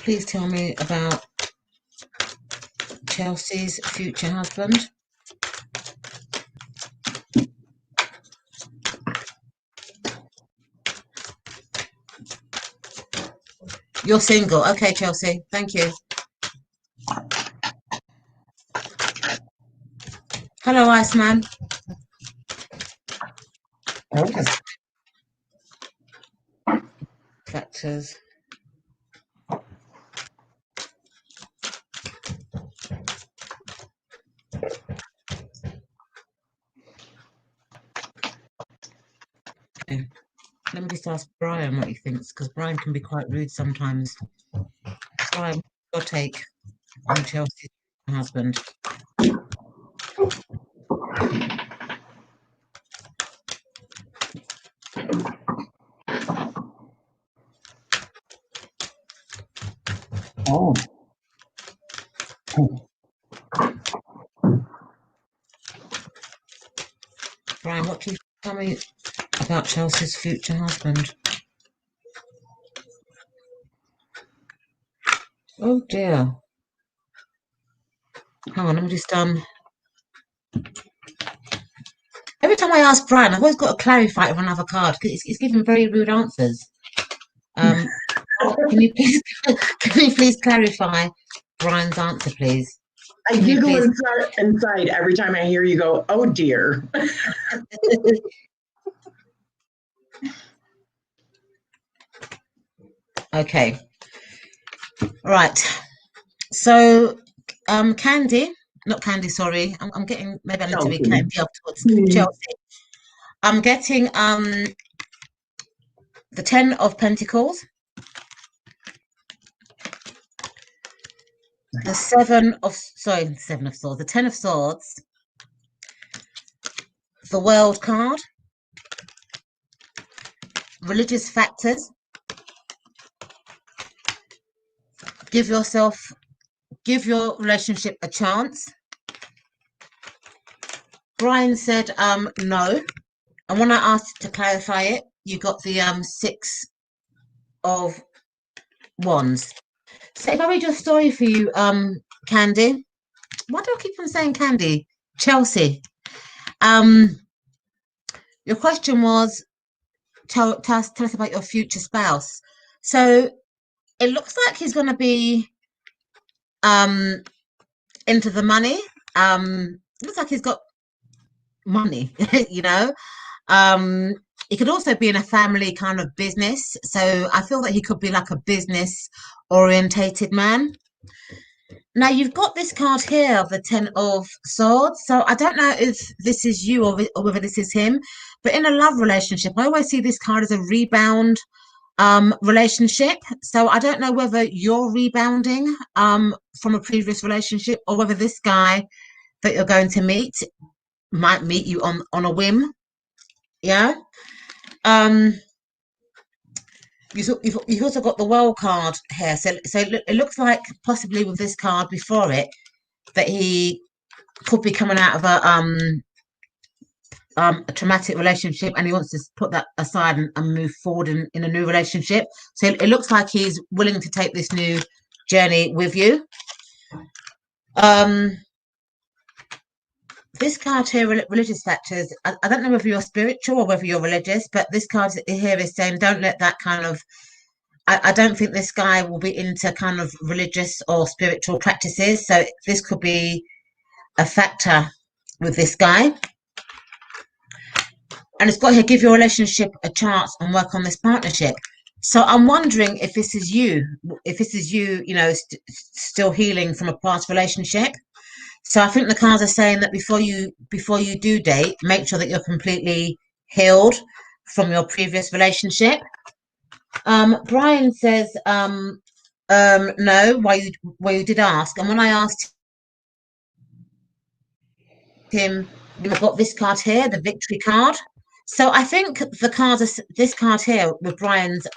please tell me about Chelsea's future husband? You're single. Okay, Chelsea. Thank you. Hello, Iceman. Okay. Factors. Okay. Let me just ask Brian what he thinks, because Brian can be quite rude sometimes. Brian, your take on Chelsea's husband? Oh. Brian, what do you tell me about Chelsea's future husband? Oh dear. Hang on, let me just every time I ask Brian, I've always got to clarify it with another card because he's giving very rude answers. Can you please clarify Brian's answer, please? I giggle inside every time I hear you go, oh dear. Okay. Right. So, Candy, not Candy, sorry. I'm getting, maybe I need to be Candy afterwards. Chelsea. I'm getting the 10 of Pentacles, the 7 of Swords, the 10 of Swords, the World card, religious factors, give your relationship a chance. Brian said no, and when I asked to clarify it, you got the 6 of Wands. So if I read your story for you, Candy, why do I keep on saying Candy? Chelsea. Your question was, tell us about your future spouse. So it looks like he's going to be into the money. Looks like he's got money, you know. He could also be in a family kind of business. So I feel that he could be like a business orientated man. Now you've got this card here of the 10 of Swords. So I don't know if this is you or whether this is him, but in a love relationship, I always see this card as a rebound relationship. So I don't know whether you're rebounding from a previous relationship or whether this guy that you're going to meet might meet you on a whim. Yeah. You've also got the World card here, so it looks like possibly with this card before it that he could be coming out of a traumatic relationship, and he wants to put that aside and move forward in a new relationship. So it looks like he's willing to take this new journey with you. This card here, religious factors, I don't know whether you're spiritual or whether you're religious, but this card here is saying don't let that kind of, I don't think this guy will be into kind of religious or spiritual practices. So this could be a factor with this guy. And it's got here, give your relationship a chance and work on this partnership. So I'm wondering if this is you, you know, still healing from a past relationship. So I think the cards are saying that before you do date, make sure that you're completely healed from your previous relationship. Brian says no, why you did ask. And when I asked him, you've got this card here, the victory card. So I think this card here with Brian's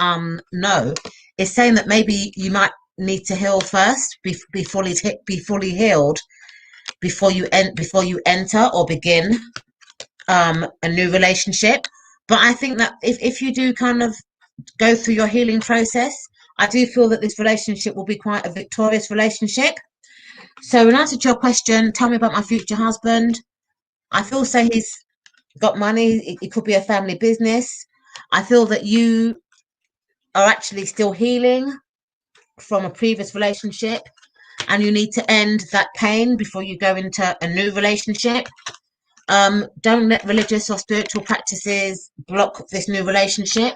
no is saying that maybe you might need to heal first, be fully healed before you enter or begin a new relationship. But I think that if you do kind of go through your healing process, I do feel that this relationship will be quite a victorious relationship. So in answer to your question, tell me about my future husband. I feel say he's got money. It could be a family business. I feel that you are actually still healing from a previous relationship, and you need to end that pain before you go into a new relationship. Don't let religious or spiritual practices block this new relationship.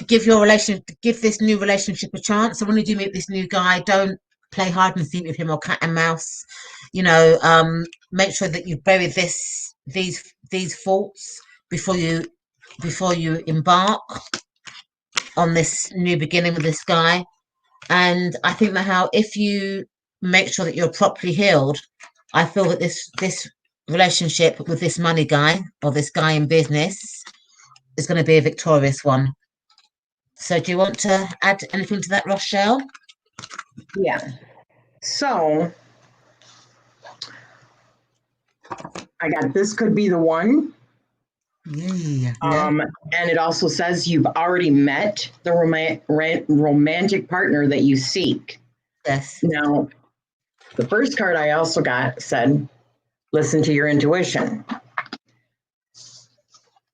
Give this new relationship a chance. So when you do meet this new guy, don't play hide and seek with him or cat and mouse. Make sure that you bury these faults before you embark on this new beginning with this guy. And I think that if you make sure that you're properly healed, I feel that this relationship with this money guy or this guy in business is going to be a victorious one. So do you want to add anything to that, Rachelle? Yeah. So I got this could be the one. Yeah. And it also says you've already met the romantic partner that you seek. Yes. Now, the first card I also got said, listen to your intuition.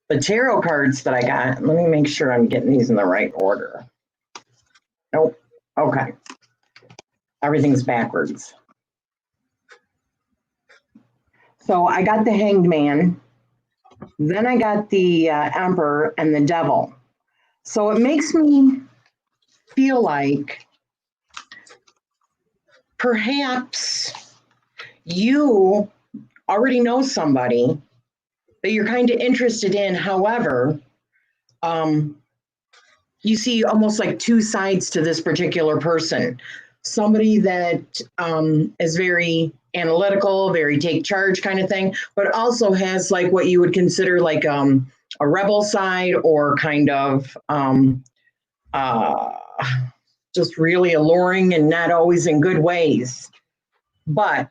The tarot cards that I got, let me make sure I'm getting these in the right order. Nope. Okay. Everything's backwards. So I got the Hanged Man. Then I got the Emperor and the Devil. So it makes me feel like perhaps you already know somebody that you're kind of interested in. However, you see almost like two sides to this particular person. Somebody that is very analytical, very take charge kind of thing, but also has like what you would consider like a rebel side, or kind of just really alluring and not always in good ways. But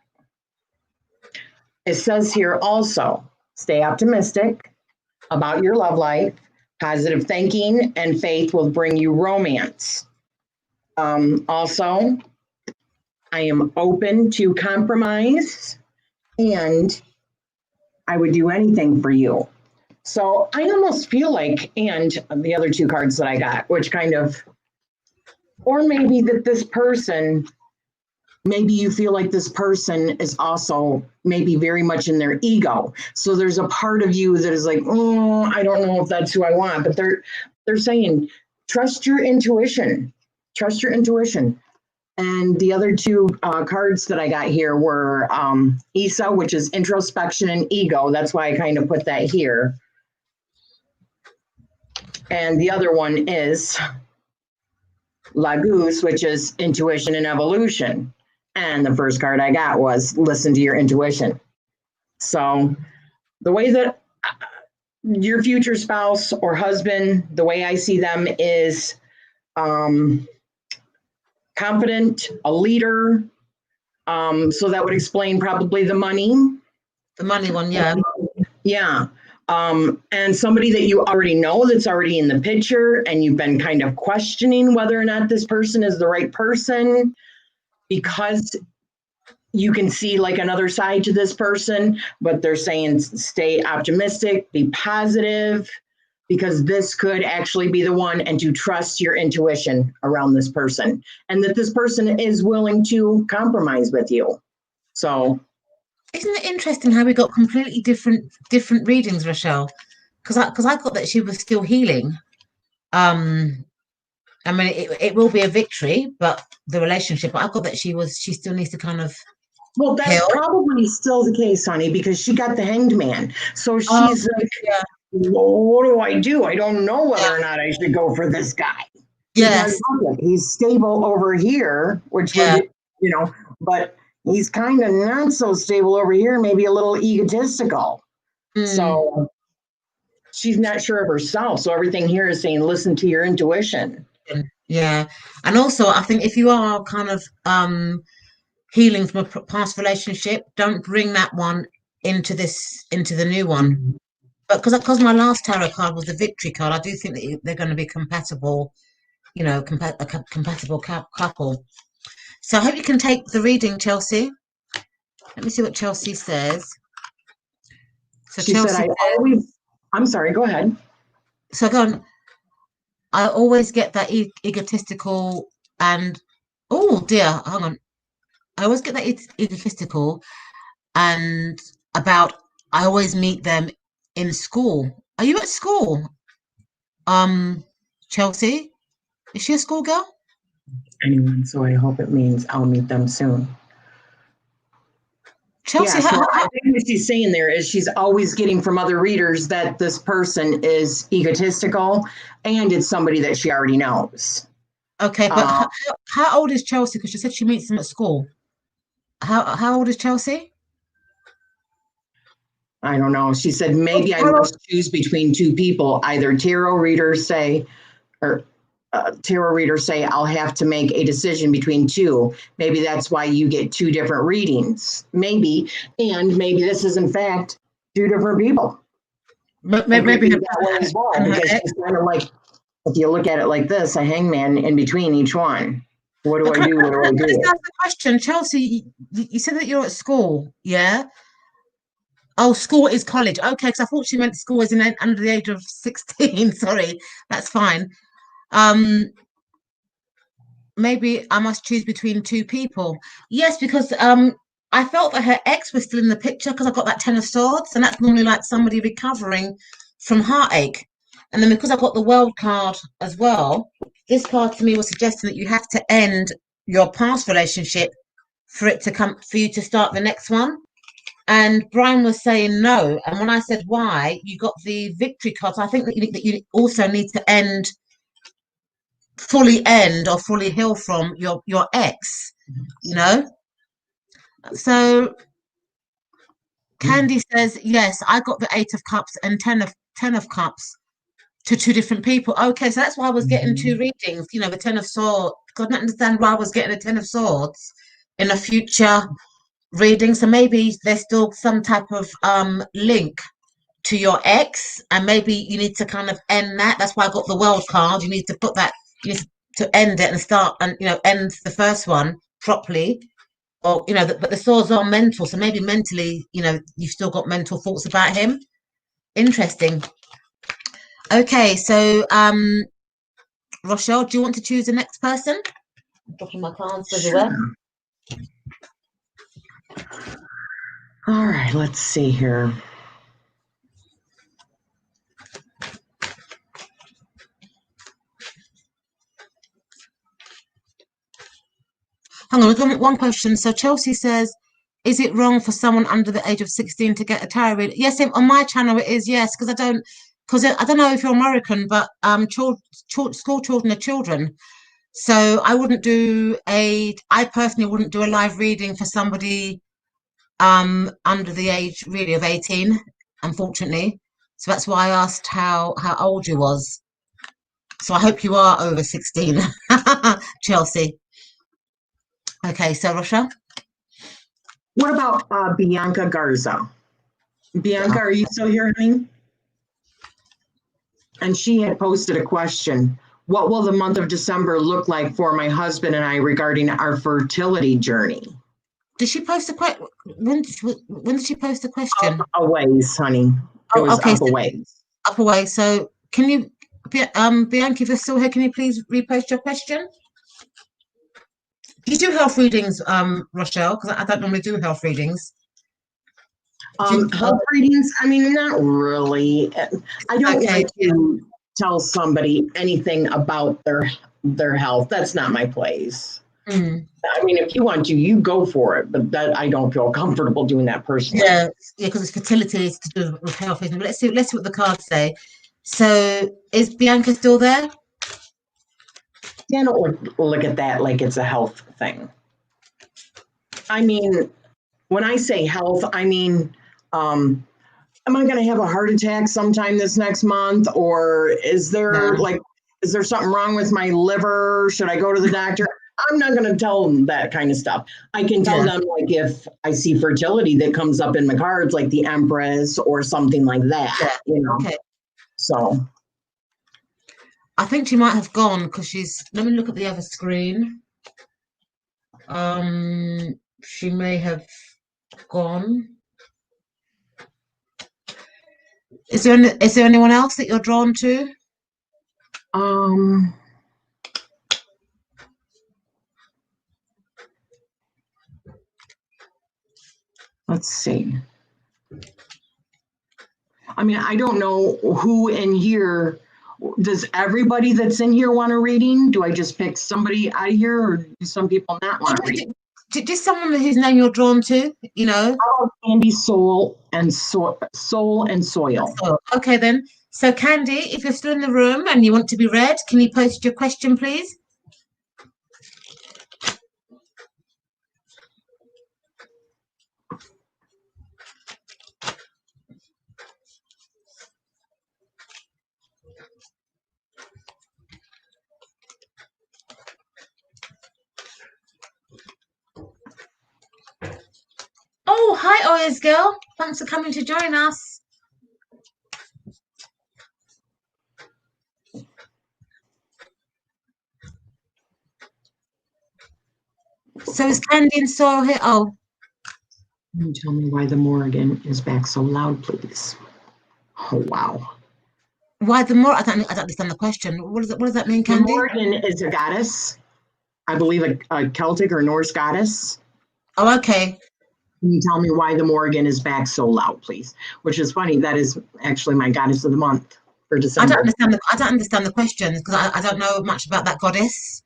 it says here also, stay optimistic about your love life. Positive thinking and faith will bring you romance. Also, I am open to compromise, and I would do anything for you. So I almost feel like, and the other two cards that I got, which kind of, or maybe that this person, maybe you feel like this person is also maybe very much in their ego. So there's a part of you that is like, oh, I don't know if that's who I want, but they're saying, trust your intuition, trust your intuition. And the other two cards that I got here were Isa, which is introspection and ego. That's why I kind of put that here. And the other one is Lagoose, which is intuition and evolution. And the first card I got was listen to your intuition. So the way that your future spouse or husband, the way I see them is confident, a leader. So that would explain probably the money. The money one, yeah. Yeah. And somebody that you already know that's already in the picture, and you've been kind of questioning whether or not this person is the right person, because you can see like another side to this person, but they're saying stay optimistic, be positive, because this could actually be the one, and to trust your intuition around this person, and that this person is willing to compromise with you. So isn't it interesting how we got completely different readings, Rachelle? Because I got that she was still healing. I mean, it will be a victory, but the relationship. But I got that she still needs to kind of. Well, that's probably still the case, honey, because she got the Hanged Man. So she's like, yeah. Well, what do? I don't know whether or not I should go for this guy. Yes. Because he's stable over here, which would, but he's kind of not so stable over here, maybe a little egotistical. So she's not sure of herself. So everything here is saying, listen to your intuition. Yeah. And also, I think if you are kind of healing from a past relationship, don't bring that one into the new one. But because my last tarot card was the victory card, I do think that they're going to be compatible you know, compatible couple. So I hope you can take the reading, Chelsea. Let me see what Chelsea says. So She said, I'm sorry, go ahead. So go on. I always get that egotistical and, oh dear, hang on. I always get that egotistical and about, I always meet them in school. Are you at school? Chelsea? Is she a schoolgirl? Anyone, so I hope it means I'll meet them soon. Chelsea, Yeah, so I think what she's saying there is she's always getting from other readers that this person is egotistical and it's somebody that she already knows. okay, but how old is Chelsea? Because she said she meets them at school. How old is Chelsea? I don't know. She said maybe I must choose between two people. Either tarot readers say I'll have to make a decision between two. Maybe that's why you get two different readings. Maybe, and maybe this is in fact two different people. Maybe that way as well, because she's kind of like, if you look at it like this, a hangman in between each one. What do I do? What do I do? Let's ask the question, Chelsea. You said that you're at school, yeah? Oh, school is college. Okay, because I thought she meant school is under the age of 16. Sorry, that's fine. Maybe I must choose between two people. Yes, because I felt that her ex was still in the picture because I got that 10 of Swords, and that's normally like somebody recovering from heartache. And then because I got the World card as well, this card to me was suggesting that you have to end your past relationship for it to come for you to start the next one. And Brian was saying no. And when I said why, you got the victory card. So I think that you also need to fully end or fully heal from your ex, you know. So Candy says yes, I got the 8 of Cups and 10 of Cups to two different people. Okay, so that's why I was getting two readings, you know, the 10 of Swords, because I don't understand why I was getting a 10 of Swords in a future reading. So maybe there's still some type of link to your ex, and maybe you need to kind of end that. That's why I got the World card. You need to put that, you need to end it and start, and you know, end the first one properly. Or you know, but the swords are mental, so maybe mentally, you know, you've still got mental thoughts about him. Interesting. Okay, so Rachelle, do you want to choose the next person? I'm dropping my cards everywhere. All right, let's see here. Hang on, one question. So Chelsea says, is it wrong for someone under the age of 16 to get a tarot reading? Yes, on my channel it is, yes, because I don't know if you're American, but school children are children. So I personally wouldn't do a live reading for somebody under the age really of 18, unfortunately. So that's why I asked how old you was. So I hope you are over 16, Chelsea. Okay, so Rachelle? What about Bianca Garza? Bianca, are you still here, honey? And she had posted a question. What will the month of December look like for my husband and I regarding our fertility journey? Did she post a question? When did she post the question? Up a ways, honey. It was okay, up a ways. Up a ways. So can you, Bianca, if you're still here, can you please repost your question? Do you do health readings, Rachelle? Because I don't normally do health readings. Health readings, I mean, not really. I don't like to tell somebody anything about their health. That's not my place. I mean, if you want to, you go for it, but that I don't feel comfortable doing that personally. Yeah, because it's fertility is to do with health. But let's see what the cards say. So is Bianca still there? Yeah, don't look at that like it's a health thing. I mean, when I say health, I mean, am I going to have a heart attack sometime this next month? Or is there something wrong with my liver? Should I go to the doctor? I'm not going to tell them that kind of stuff. I can tell them, like, if I see fertility that comes up in my cards, like the Empress or something like that, you know. Okay. So. I think she might have gone because she's. Let me look at the other screen. She may have gone. Is there anyone else that you're drawn to? Let's see. I mean, I don't know who in here. Does everybody that's in here want a reading? Do I just pick somebody out of here, or do some people not want a reading? Just someone whose name you're drawn to, you know. How about Candy, Soul, and Soil? Okay, then. So, Candy, if you're still in the room and you want to be read, can you post your question, please? Oh, hi, Oyas girl. Thanks for coming to join us. So is Candy and Soil here? Oh. Can you tell me why the Morrigan is back so loud, please? Oh, wow. Why the more? I don't understand the question. What does that mean, Candy? The Morrigan is a goddess. I believe a Celtic or Norse goddess. Oh, okay. Can you tell me why the Morrigan is back so loud, please? Which is funny. That is actually my goddess of the month for December. I don't understand the question because I don't know much about that goddess.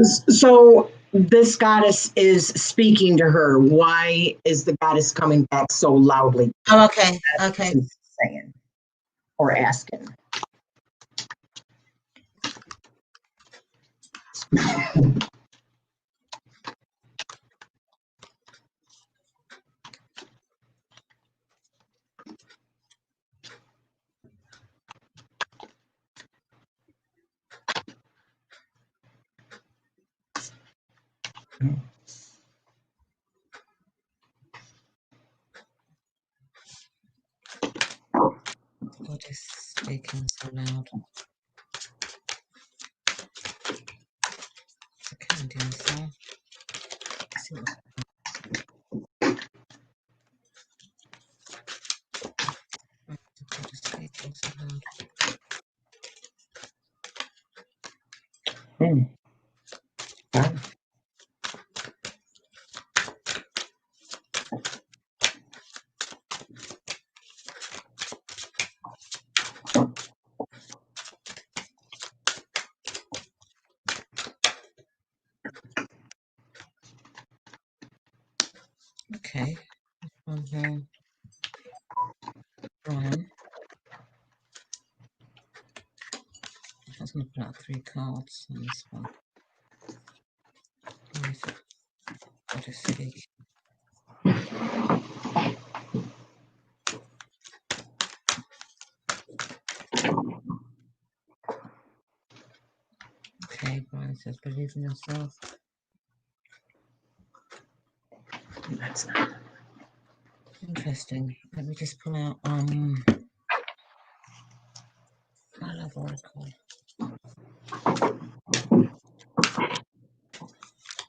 So this goddess is speaking to her. Why is the goddess coming back so loudly? Oh, okay. Okay. Saying or asking. Goddess speaking so loud. So Candy and Soul. Goddess speaking so loud. Yeah. Okay. Brian. I was going to put out 3 cards on this one. Goddess speaking. Okay, Brian says, believe in yourself. That's not. Interesting. Let me just pull out I love Oracle.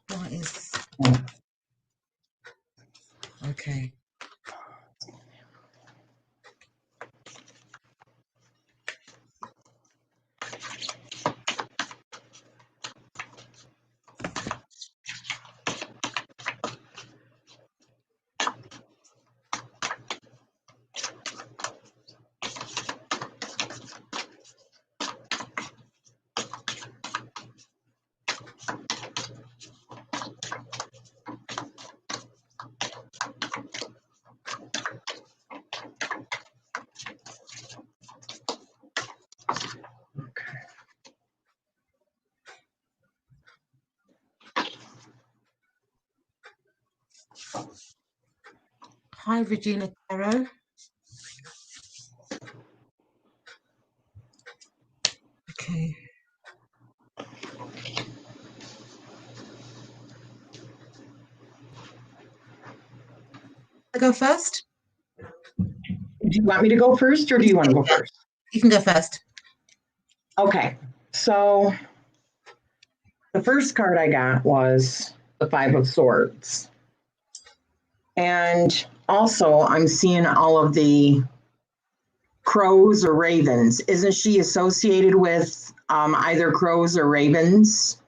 What is okay? Hi, Regina Caro. Okay. I go first? Do you want me to go first or do you want to go first? You can go first. Okay, so the first card I got was the Five of Swords. And also, I'm seeing all of the crows or ravens. Isn't she associated with either crows or ravens?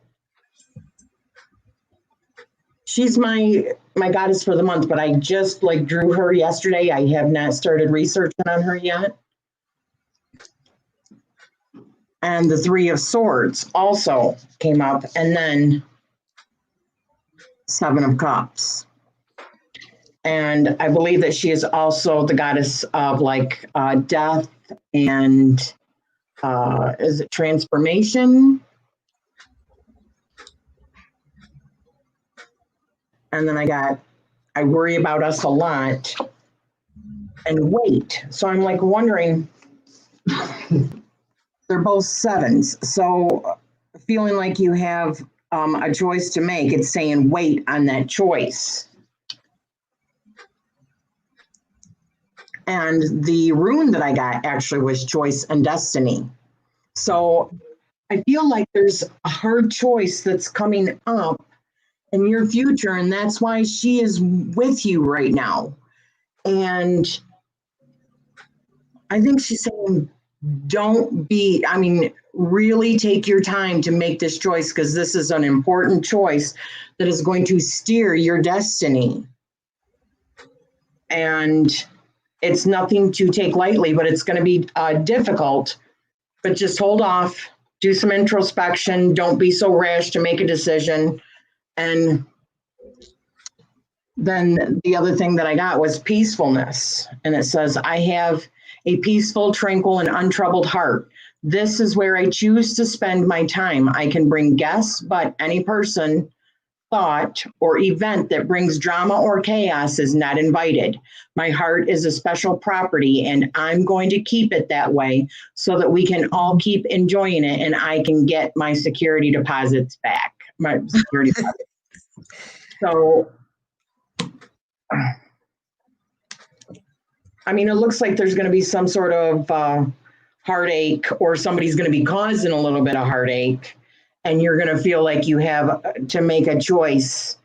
She's my goddess for the month, but I just like drew her yesterday. I have not started researching on her yet. And the Three of Swords also came up, and then Seven of Cups. And I believe that she is also the goddess of like death and is it transformation? And then I worry about us a lot and wait. So I'm like wondering, they're both sevens. So feeling like you have a choice to make, it's saying wait on that choice. And the rune that I got actually was choice and destiny. So I feel like there's a hard choice that's coming up in your future, and that's why she is with you right now. And I think she's saying, really take your time to make this choice, because this is an important choice that is going to steer your destiny. And it's nothing to take lightly, but it's going to be difficult. But just hold off, do some introspection. Don't be so rash to make a decision. And then the other thing that I got was peacefulness. And it says, I have a peaceful, tranquil, and untroubled heart. This is where I choose to spend my time. I can bring guests, but any person, thought, or event that brings drama or chaos is not invited. My heart is a special property, and I'm going to keep it that way so that we can all keep enjoying it, and I can get my security deposits back. My security deposits. So, I mean, it looks like there's going to be some sort of heartache, or somebody's going to be causing a little bit of heartache, and you're going to feel like you have to make a choice.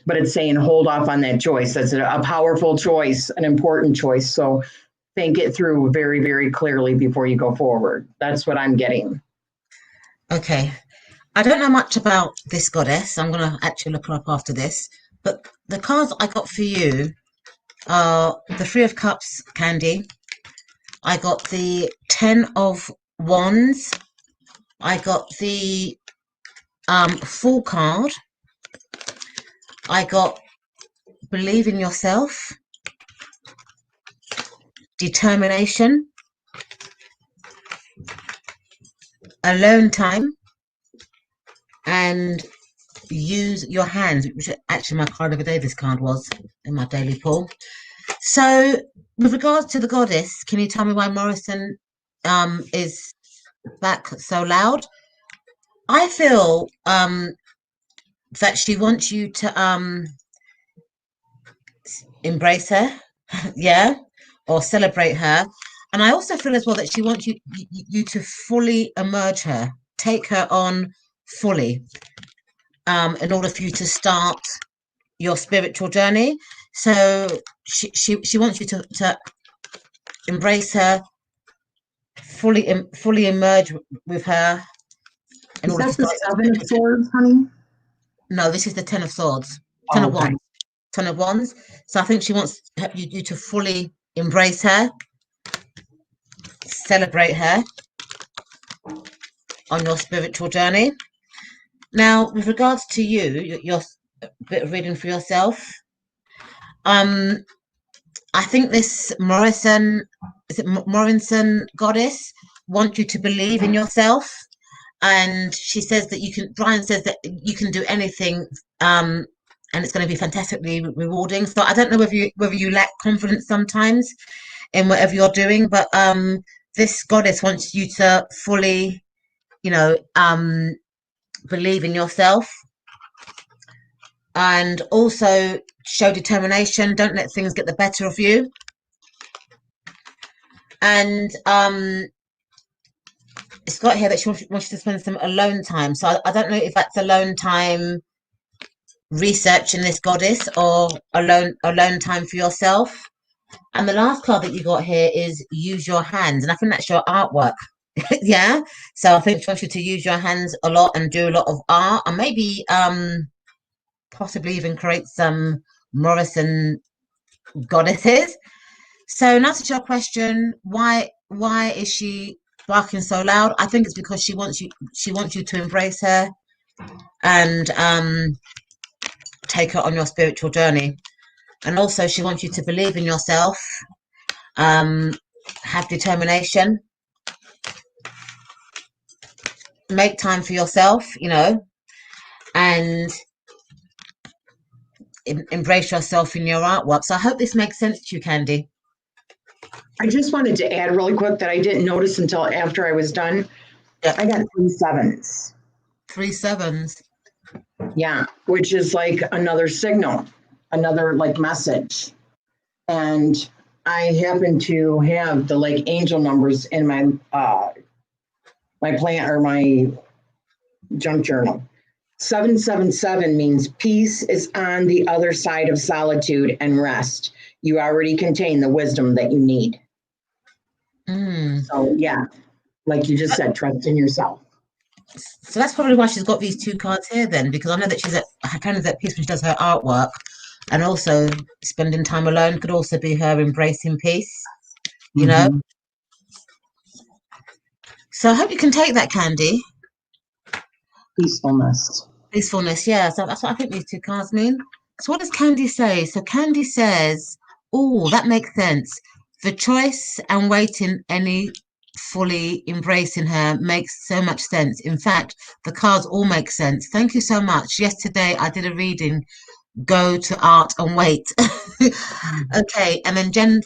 But it's saying hold off on that choice. That's a powerful choice, an important choice. So think it through very, very clearly before you go forward. That's what I'm getting. Okay. I don't know much about this goddess. I'm going to actually look her up after this. But the cards I got for you are the Three of Cups, Candy. I got the 10 of Wands. I got the Fool card. I got Believe in Yourself, Determination, Alone Time, and Use Your Hands, which is actually my card of the day. This card was in my daily pull. So with regards to the goddess, can you tell me why Morrison is back so loud? I feel that she wants you to embrace her, yeah, or celebrate her. And I also feel as well that she wants you to fully emerge her, take her on fully, in order for you to start your spiritual journey. So she wants you to embrace her, fully emerge with her in Is order to that the start. Seven of Swords, honey? No, this is the 10 of Swords, 10 of Okay. Wands, 10 of Wands. So I think she wants you to fully embrace her, celebrate her on your spiritual journey. Now, with regards to your bit of reading for yourself, I think this Morrison goddess wants you to believe in yourself, and she says that Brian says that you can do anything, and it's going to be fantastically rewarding. So I don't know whether you lack confidence sometimes in whatever you're doing, but this goddess wants you to fully, believe in yourself, and also show determination. Don't let things get the better of you. And it's got here that she wants you to spend some alone time. So I don't know if that's alone time researching this goddess or alone time for yourself. And the last card that you got here is use your hands, and I think that's your artwork. Yeah. So I think she wants you to use your hands a lot and do a lot of art, and maybe possibly even create some Morrison goddesses. So now to your question, why is she barking so loud? I think it's because she wants you to embrace her and take her on your spiritual journey. And also she wants you to believe in yourself, have determination, make time for yourself, and embrace yourself in your artwork. So I hope this makes sense to you, Candy. I just wanted to add really quick that I didn't notice until after I was done. Yep. I got 3 7s. 3 7s. Yeah, which is like another signal, another like message. And I happen to have the like angel numbers in my my plant or my junk journal. 777 means peace is on the other side of solitude and rest. You already contain the wisdom that you need. So yeah, like you just said, trust in yourself. So that's probably why she's got these 2 cards here then, because I know that she's kind of at peace when she does her artwork, and also spending time alone could also be her embracing peace, you know. So I hope you can take that, Candy. Peacefulness, yeah. So that's what I think these 2 cards mean. So what does Candy say? So Candy says, oh, that makes sense. The choice and waiting any fully embracing her makes so much sense. In fact, the cards all make sense. Thank you so much. Yesterday I did a reading, go to art and wait. Okay, and then Jen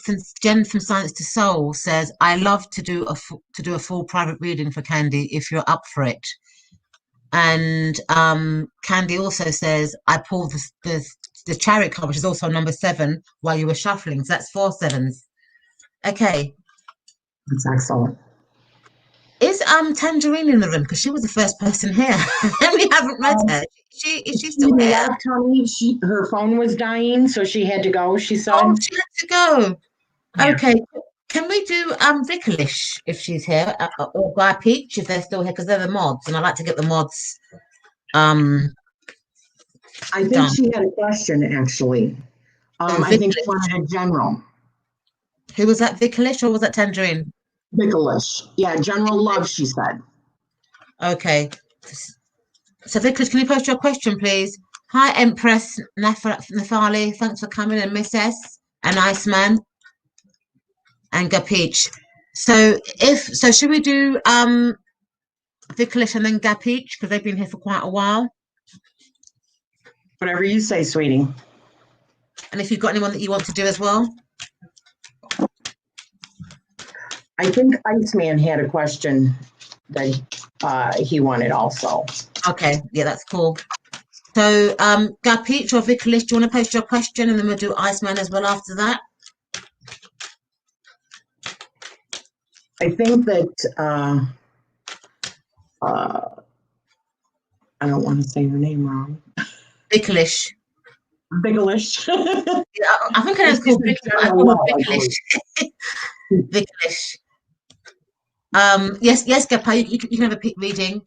from Science to Soul says, I love to do a full private reading for Candy if you're up for it. And Candy also says, I pulled the chariot card, which is also number 7, while you were shuffling. So that's 4 7s. Okay. That's excellent. Is Tangerine in the room? Because she was the first person here. We haven't met her. Is she still here? Left, honey. Her phone was dying, so she had to go, she said. Oh, she had to go. Yeah. Okay. Can we do Vicalish if she's here, or Guy Peach if they're still here, because they're the mods, and I like to get the mods. I think done. she had a question actually. I think she wanted a general. Who was that, Vicalish, or was that Tangerine? Vicalish. Yeah, general love, she said. Okay. So Vicalish, can you post your question, please? Hi, Empress Nefali. Thanks for coming, and Miss S and Iceman and Gapeach. So should we do Vicalish and then Gapeach, because they've been here for quite a while? Whatever you say, sweetie. And if you've got anyone that you want to do as well? I think Iceman had a question that he wanted also. Okay, yeah, that's cool. So Gapeach or Vicalish, do you want to post your question, and then we'll do Iceman as well after that? I think that I don't want to say her name wrong. Vicalish. Vicalish. Yeah, I think it's called Vicalish. Vicalish. Yes, Gapa, you can have a peek reading.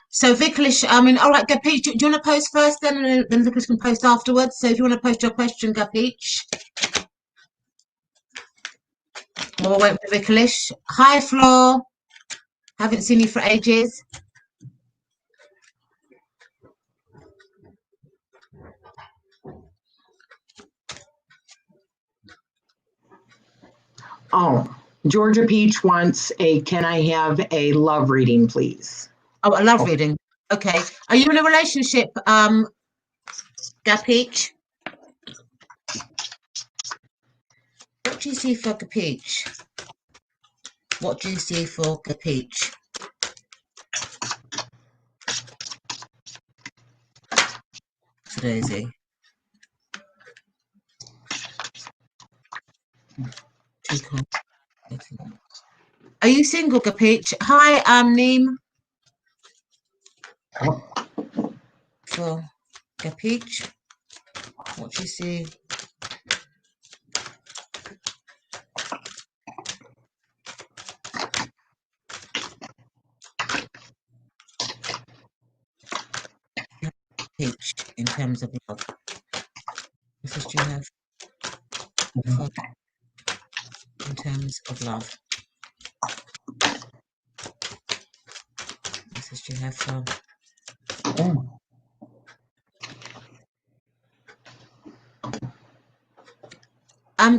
So Vicalish, all right, Gapeach, do you want to post first then, and then Vicalish can post afterwards? So if you want to post your question, Gapeach. We'll wait for Vicalish. Hi, Flo. Haven't seen you for ages. Oh, Georgia Peach wants can I have a love reading, please? Oh, a love reading. Okay. Are you in a relationship, Gapeach? What do you see for Gapeach? What do you see for Gapeach? Daisy. Are you single, Gapeach? Hi, Neem. For Gapeach, what do you see? Peach in terms of love. What do you have for in terms of love? What do you have for?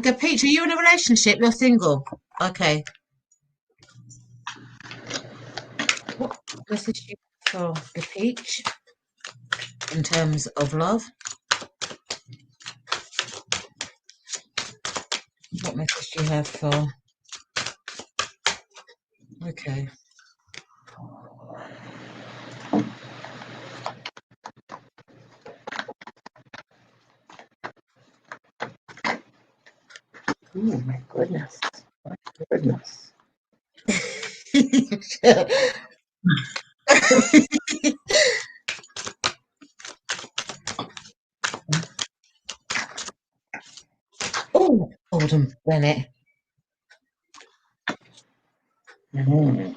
Gapeach, are you in a relationship? You're single. Okay. What message do you have for Gapeach in terms of love? What message do you have for? Okay. Oh my goodness. My goodness. Oh, Gordon Bennett. Mm.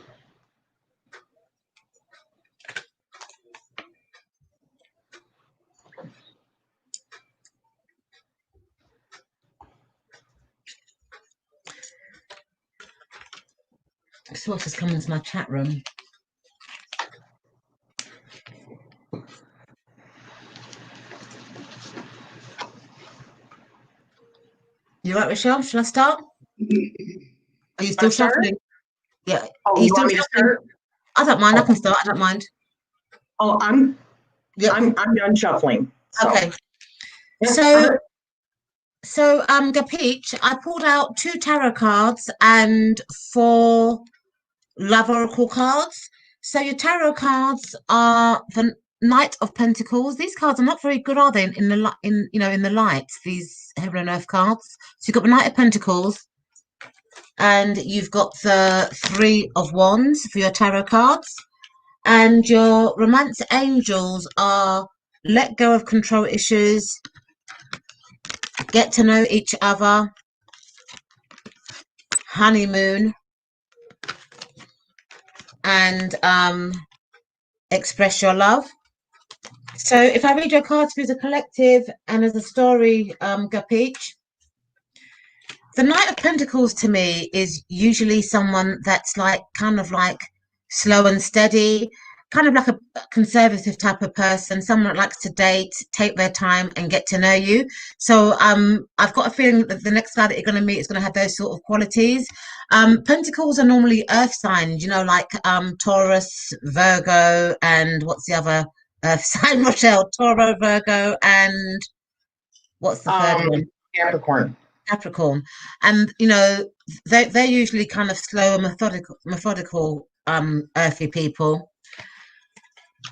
Swat has come into my chat room. You right, Rachelle? Shall I start? Are you still shuffling? Yeah. Oh, Are you you still want me to shuffling? start? I don't mind. I can start. I don't mind. Oh, I'm Yep. I'm done shuffling. So. Okay. Yeah. So, Gapeach, I pulled out 2 tarot cards and 4 love oracle cards. So your tarot cards are the Knight of Pentacles. These cards are not very good, are they? In the in the light, these Heaven and Earth cards. So you've got the Knight of Pentacles, and you've got the 3 of Wands for your tarot cards, and your romance angels are let go of control issues, get to know each other, honeymoon, and express your love. So if I read your cards as a collective and as a story, Gapeach, the Knight of Pentacles to me is usually someone that's like kind of like slow and steady, kind of like a conservative type of person, someone that likes to date, take their time and get to know you. So I've got a feeling that the next guy that you're going to meet is going to have those sort of qualities. Pentacles are normally earth signs, like Taurus, Virgo, and what's the other earth sign, Rachelle? Taureau, Virgo, and what's the third one? Capricorn. And they're usually kind of slow and methodical earthy people.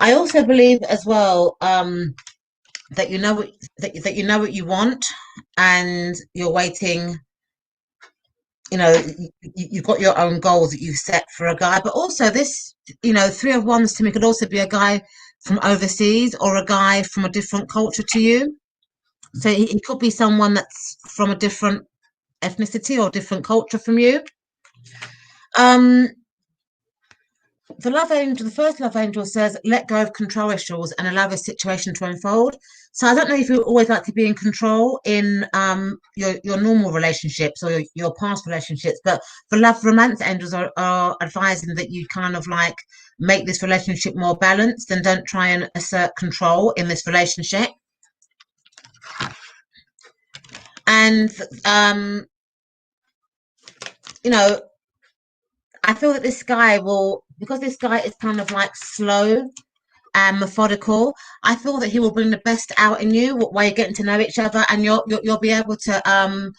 I also believe as well that you know what you want, and you're waiting. You've got your own goals that you've set for a guy, but also this 3 of Wands to me could also be a guy from overseas or a guy from a different culture to you. So he could be someone that's from a different ethnicity or different culture from you. The first love angel says, let go of control issues and allow the situation to unfold. So I don't know if you always like to be in control in your normal relationships or your past relationships, but the love romance angels are advising that you kind of like make this relationship more balanced and don't try and assert control in this relationship. And I feel that this guy will, because this guy is kind of like slow and methodical, I feel that he will bring the best out in you while you're getting to know each other, and you'll be able to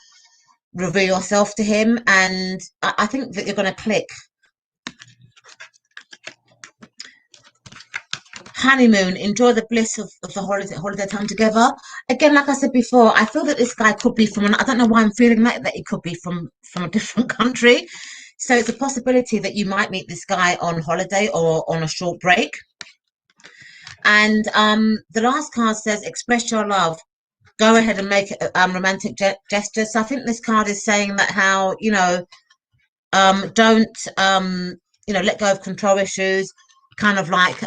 reveal yourself to him, and I think that you're going to click. Honeymoon, enjoy the bliss of the holiday time together. Again, like I said before, I feel that this guy could be from I don't know why I'm feeling that he could be from a different country. So it's a possibility that you might meet this guy on holiday or on a short break. And the last card says, express your love. Go ahead and make romantic gestures. So I think this card is saying that how, don't, let go of control issues, kind of like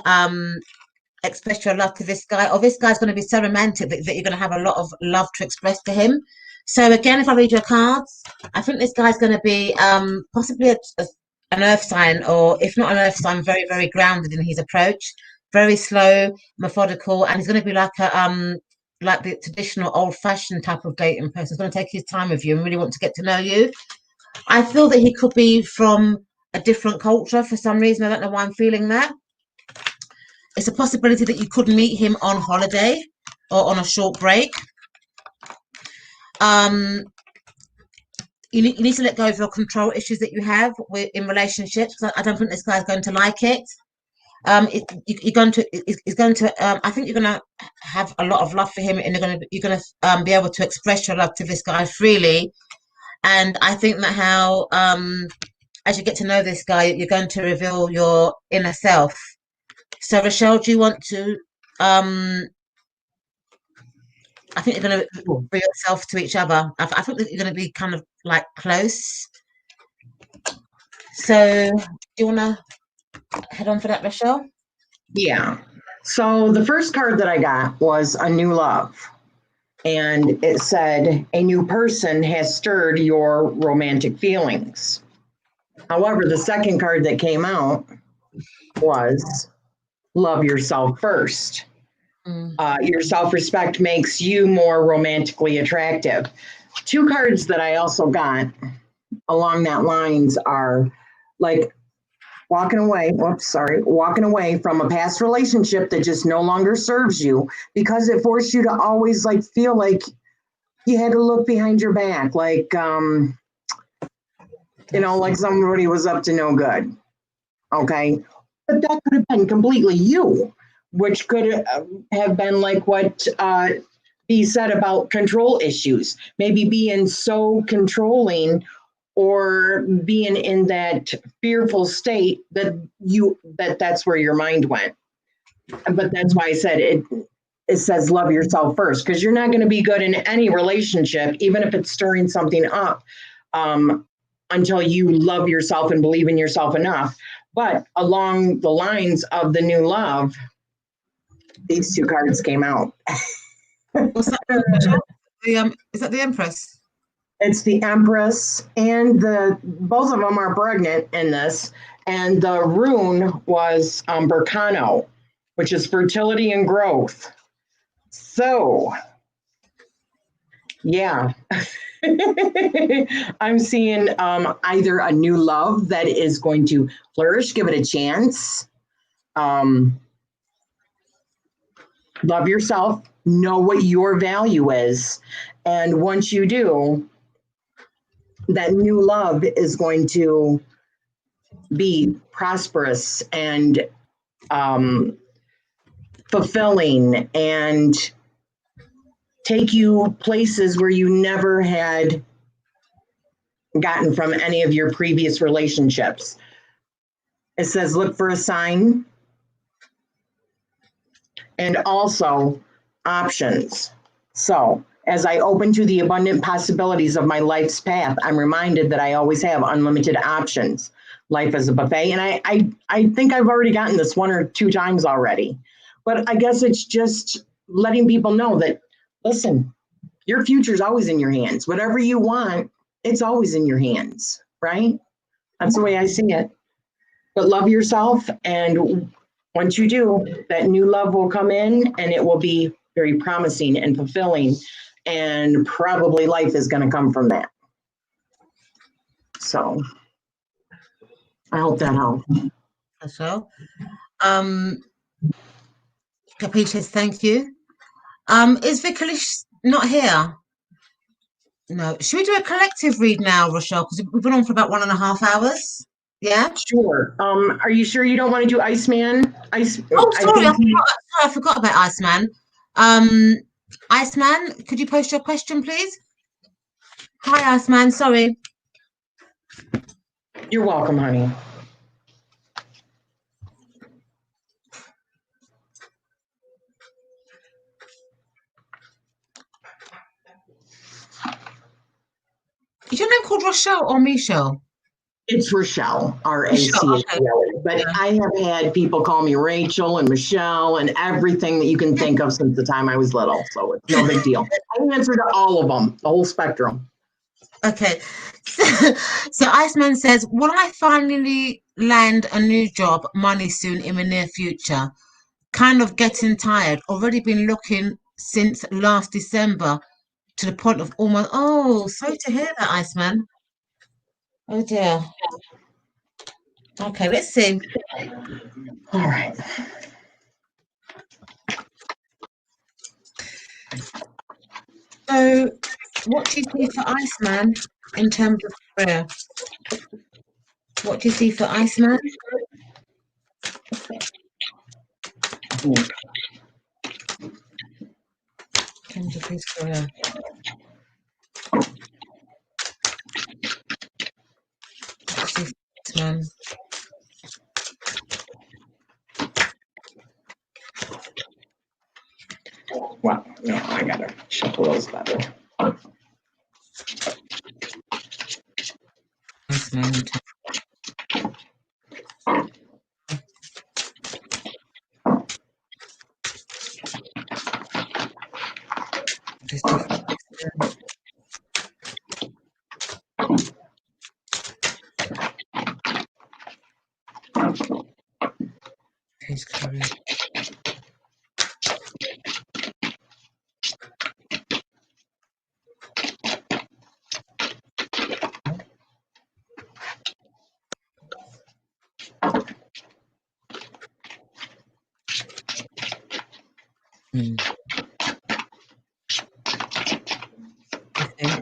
express your love to this guy, or this guy's going to be so romantic that you're going to have a lot of love to express to him. So again, if I read your cards, I think this guy's going to be possibly an earth sign, or if not an earth sign, very, very grounded in his approach, very slow, methodical, and he's going to be like the traditional old-fashioned type of dating person. He's going to take his time with you and really want to get to know you. I feel that he could be from a different culture for some reason. I don't know why I'm feeling that. It's a possibility that you could meet him on holiday or on a short break. You need to let go of your control issues that you have in relationships. I don't think this guy's going to like it. You're going to. I think you're going to have a lot of love for him, and you're going to be able to express your love to this guy freely. And I think that how, as you get to know this guy, you're going to reveal your inner self. So, Rachelle, do you want to? I think you're going to bring yourself to each other. I think that you're going to be kind of like close. So, do you want to head on for that, Rachelle? Yeah. So the first card that I got was a new love. And it said, a new person has stirred your romantic feelings. However, the second card that came out was love yourself first. Your self-respect makes you more romantically attractive. Two cards that I also got along that lines are like walking away from a past relationship that just no longer serves you because it forced you to always like feel like you had to look behind your back, like like somebody was up to no good. Okay, but that could have been completely you, which could have been like what B said about control issues, maybe being so controlling or being in that fearful state that's where your mind went. But that's why I said it says love yourself first, because you're not going to be good in any relationship, even if it's stirring something up, until you love yourself and believe in yourself enough. But along the lines of the new love, these two cards came out. What's that? Is that the Empress? It's the Empress, and both of them are pregnant in this. And the rune was Berkano, which is fertility and growth. So, yeah. I'm seeing either a new love that is going to flourish, give it a chance. Love yourself, know what your value is. And once you do, that new love is going to be prosperous and fulfilling and take you places where you never had gotten from any of your previous relationships. It says, look for a sign. And also options. So as I open to the abundant possibilities of my life's path, I'm reminded that I always have unlimited options. Life is a buffet. And I think I've already gotten this one or two times already. But I guess it's just letting people know that, listen, your future is always in your hands. Whatever you want, it's always in your hands, right? That's the way I see it. But love yourself, and once you do, that new love will come in and it will be very promising and fulfilling, and probably life is going to come from that. So I hope that helps. So, Capiche says thank you. Is Vikalish not here? No. Should we do a collective read now, Rachelle? Because we've been on for about 1.5 hours. Yeah? Sure. Are you sure you don't want to do Iceman? Sorry, I forgot about Iceman. Iceman, could you post your question, please? Hi, Iceman. Sorry. You're welcome, honey. Is your name called Rachelle or Michelle? It's Rachelle, Rachelle, R-A-C-H-E-L-E. okay. But Yeah. I have had people call me Rachel and Michelle and everything that you can think of since the time I was little. So it's no big deal. I answer to all of them, the whole spectrum. Okay. So Iceman says, will I finally land a new job, money soon in the near future? Kind of getting tired. Already been looking since last December to the point of almost, oh, sorry to hear that, Iceman. Oh dear. Okay, let's see. All right. So, what do you see for Iceman in terms of career? What do you see for Iceman? In terms of his career. What do you see for Iceman? Wow, no, I gotta shuffle those better. Iceman. His career. Hmm. Okay.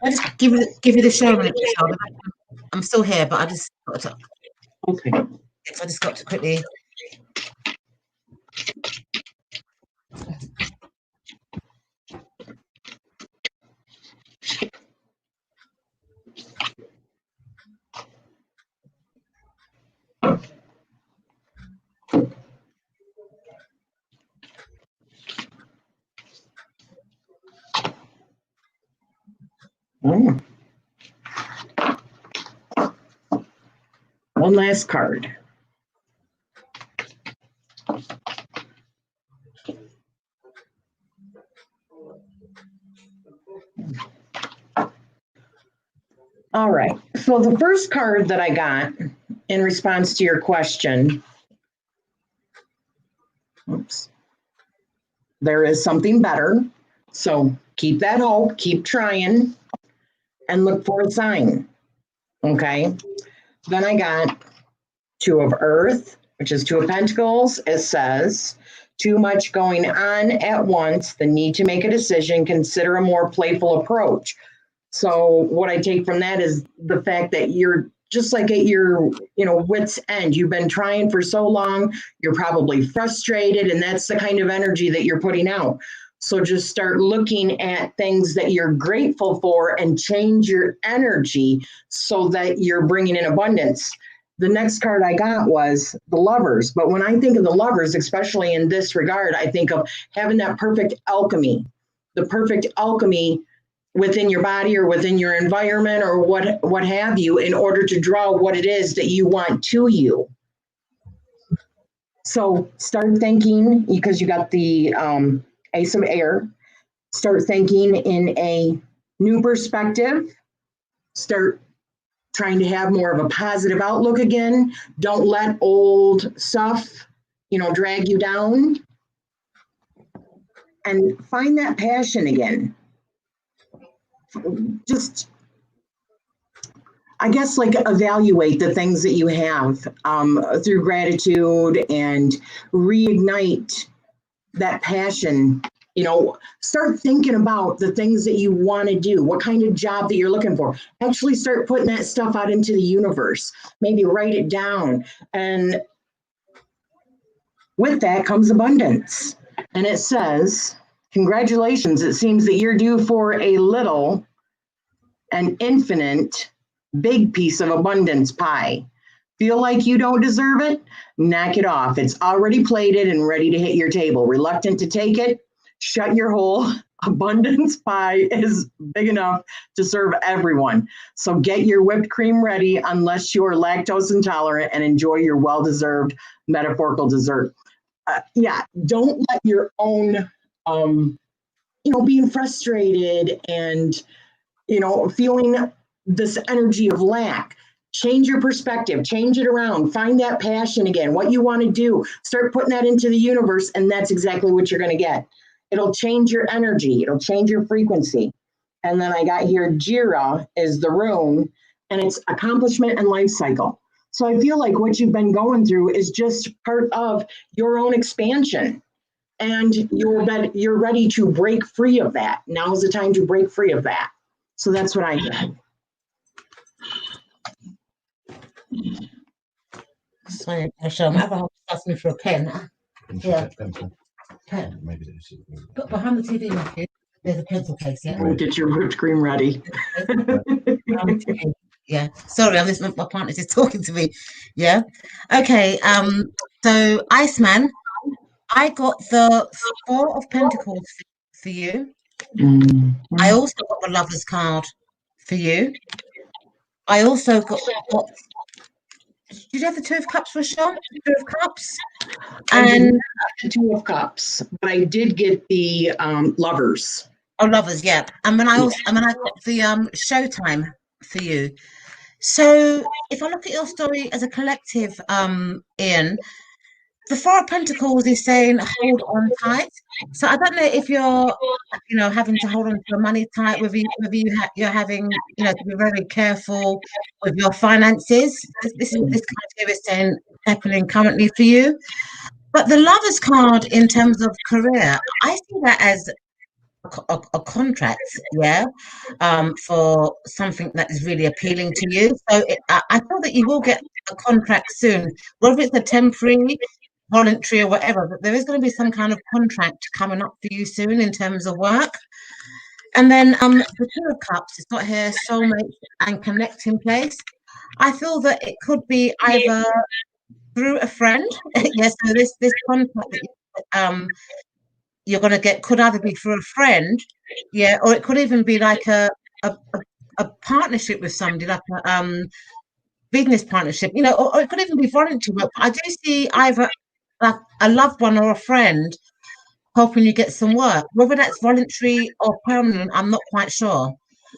I just give you the show minute, Michelle. I'm still here, but I just got to. Okay. I just got to quickly. Oh. One last card. All right. So the first card that I got in response to your question, oops, there is something better. So keep that hope, keep trying, and look for a sign. Okay. Then I got Two of Earth, which is Two of Pentacles. It says, too much going on at once, the need to make a decision, consider a more playful approach. So what I take from that is the fact that you're just like at your, wit's end. You've been trying for so long, you're probably frustrated, and that's the kind of energy that you're putting out. So just start looking at things that you're grateful for and change your energy so that you're bringing in abundance. The next card I got was the Lovers. But when I think of the Lovers, especially in this regard, I think of having that perfect alchemy, the perfect alchemy within your body or within your environment or what have you, in order to draw what it is that you want to you. So start thinking, because you got the Ace of Air, start thinking in a new perspective. Start trying to have more of a positive outlook again. Don't let old stuff, drag you down. And find that passion again. Just, I guess, like, evaluate the things that you have through gratitude and reignite that passion. Start thinking about the things that you want to do, what kind of job that you're looking for. Actually start putting that stuff out into the universe. Maybe write it down and With that comes abundance. And it says, congratulations, it seems that you're due for a little, an infinite, big piece of abundance pie. Feel like you don't deserve it? Knock it off. It's already plated and ready to hit your table. Reluctant to take it? Shut your hole. Abundance pie is big enough to serve everyone. So get your whipped cream ready unless you're lactose intolerant and enjoy your well-deserved metaphorical dessert. Don't let your own, being frustrated and, feeling this energy of lack. Change your perspective, change it around, find that passion again, what you want to do, start putting that into the universe, and that's exactly what you're going to get. It'll change your energy, it'll change your frequency. And then I got here, Jira is the rune, and it's accomplishment and life cycle. So I feel like what you've been going through is just part of your own expansion. And you're ready to break free of that. Now is the time to break free of that. So that's what I did. Sorry, Rachelle, I'm having asking for a pen. Yeah. Pen. But behind the TV, Matthew, there's a pencil case, yeah? We'll get your whipped cream ready. Yeah. Sorry, my partner's just talking to me. Yeah. Okay. So Iceman, I got the Four of Pentacles for you. I also got the Lover's card for you. I also got did you have the Two of Cups, Rachelle? Two of Cups? And the Two of Cups, but I did get the Lovers. Oh, Lovers, yeah. And then I got the Showtime for you. So if I look at your story as a collective, Ian, the Four of Pentacles is saying hold on tight. So I don't know if you're, having to hold on to your money tight, whether you're having, to be very careful with your finances. This card here is saying happening currently for you. But the Lover's card in terms of career, I see that as a contract, for something that is really appealing to you. So I feel that you will get a contract soon, whether it's a temporary, voluntary, or whatever. But there is going to be some kind of contract coming up for you soon in terms of work. And then the Two of Cups, it's got here soulmate and connecting place. I feel that it could be either through a friend. Yes, so this contract that you're going to get could either be through a friend, or it could even be like a partnership with somebody, like a business partnership, or it could even be voluntary work. I do see either like a loved one or a friend helping you get some work, whether that's voluntary or permanent. I'm not quite sure.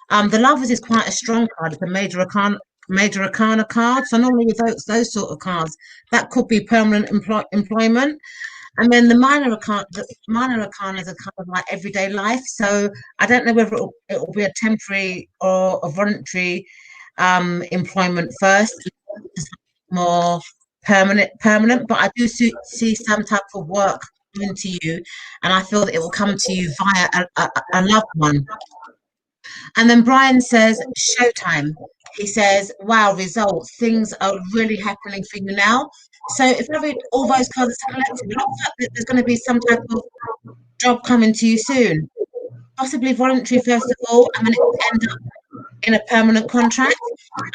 The Lovers is quite a strong card. It's a major arcana card. So normally with those sort of cards, that could be permanent employment. And then the minor arcana is a kind of like everyday life. So I don't know whether it will be a temporary or a voluntary employment first, more permanent. But I do see some type of work coming to you, and I feel that it will come to you via a loved one. And then Brian says, Showtime. He says, wow, results. Things are really happening for you now. So if I read all those cards collected, it looks like there's going to be some type of job coming to you soon. Possibly voluntary, first of all, and then it will end up in a permanent contract.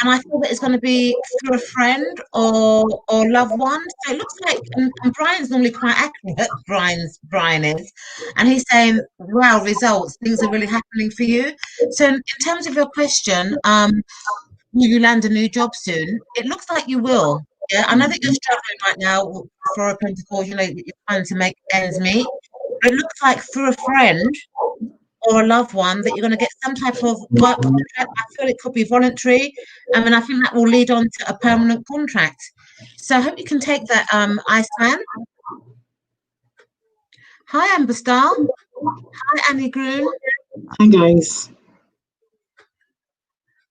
And I feel that it's going to be through a friend or loved one. So it looks like, and Brian's normally quite accurate, Brian is, and he's saying, wow, results, things are really happening for you. So in terms of your question, will you land a new job soon? It looks like you will. Yeah, I know that you're struggling right now for a Pentacles, you're trying to make ends meet. But it looks like through a friend or a loved one that you're going to get some type of work contract. I feel it could be voluntary. I mean, I think that will lead on to a permanent contract. So I hope you can take that, Iceman. Hi, Amber Star. Hi, Annie Groon. Hi, guys.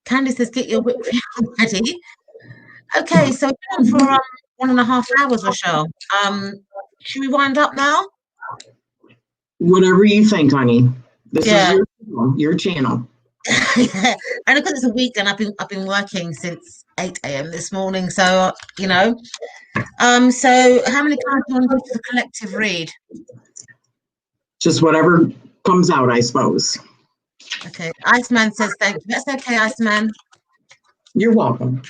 Candice says, get your whip ready. Okay, so we're on for 1.5 hours or so. Should we wind up now? Whatever you think, honey. This is your channel. Yeah. And because it's a weekend, I've been working since 8 a.m. this morning. So you know. So how many cards do you want to do for the collective read? Just whatever comes out, I suppose. Okay. Iceman says thank you. That's okay, Iceman. You're welcome.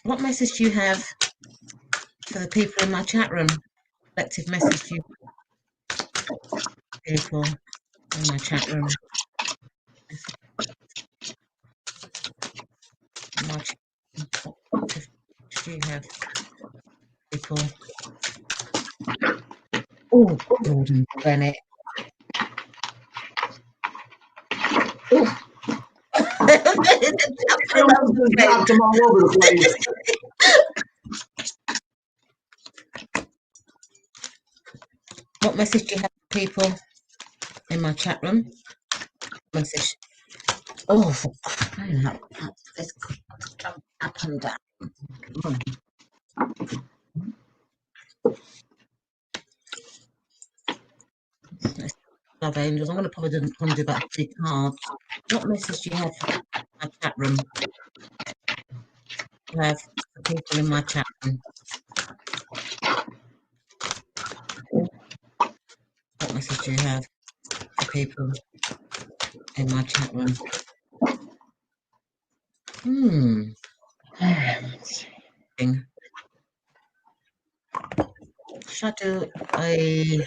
What message do you have for the people in my chat room? Collective message to you people in my chat room. My chat room. What message do you have, people? Oh, Gordon Bennett. Oh. Dropped them all over the place. What message do you have for people in my chat room? Message. Oh, for crying out loud. Let's jump up and down. Love angels. I'm going to probably do about 3 cards. What message do you have for my chat room? You have for people in my chat room. What message do you have for people in my chat room? Should I do a...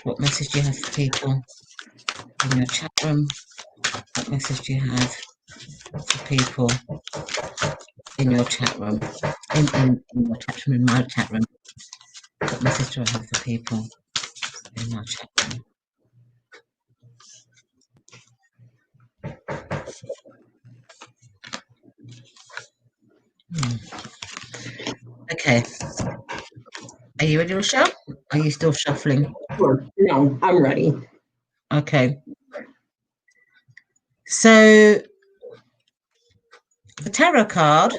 What message do you have for people in your chat room? What message do you have for people in your chat room? In your chat room, in my chat room. What message do I have for people in my chat room? Okay. Are you ready, Rachelle? Are you still shuffling? Sure. No, I'm ready. Okay. So the tarot card,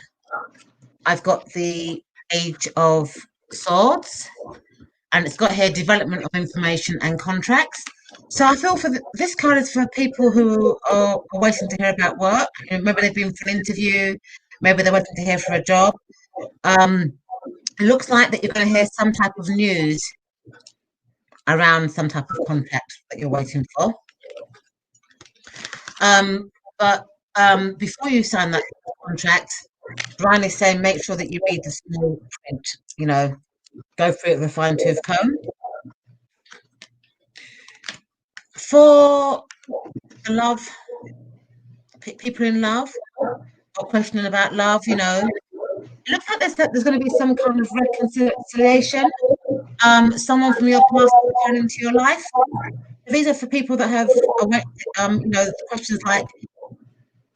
I've got the Age of Swords, and it's got here development of information and contracts. So I feel for this card is for people who are waiting to hear about work. You know, maybe they've been for an interview, maybe they're waiting to hear for a job. It looks like that you're going to hear some type of news around some type of contract that you're waiting for. But before you sign that contract, Brian is saying make sure that you read the small print, you know, go through it with a fine-tooth comb. For the love, people in love, or questioning about love, you know, it looks like there's going to be some kind of reconciliation. Someone from your past returning to your life. These are for people that have, you know, questions like,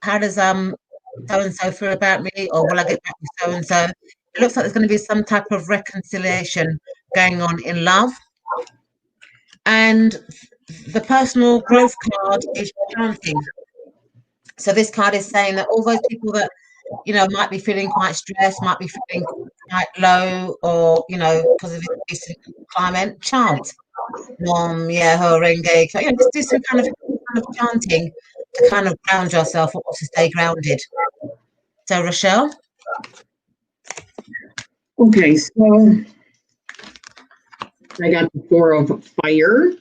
how does so-and-so feel about me, or will I get back with so-and-so? It looks like there's going to be some type of reconciliation going on in love. And the personal growth card is chanting. So this card is saying that all those people that, you know, might be feeling quite stressed, might be feeling quite low, or, you know, because of this climate, chant. Horenge. You know, just do some kind of chanting to kind of ground yourself or to stay grounded. So, Rachelle? Okay, so I got the 4 of Fire,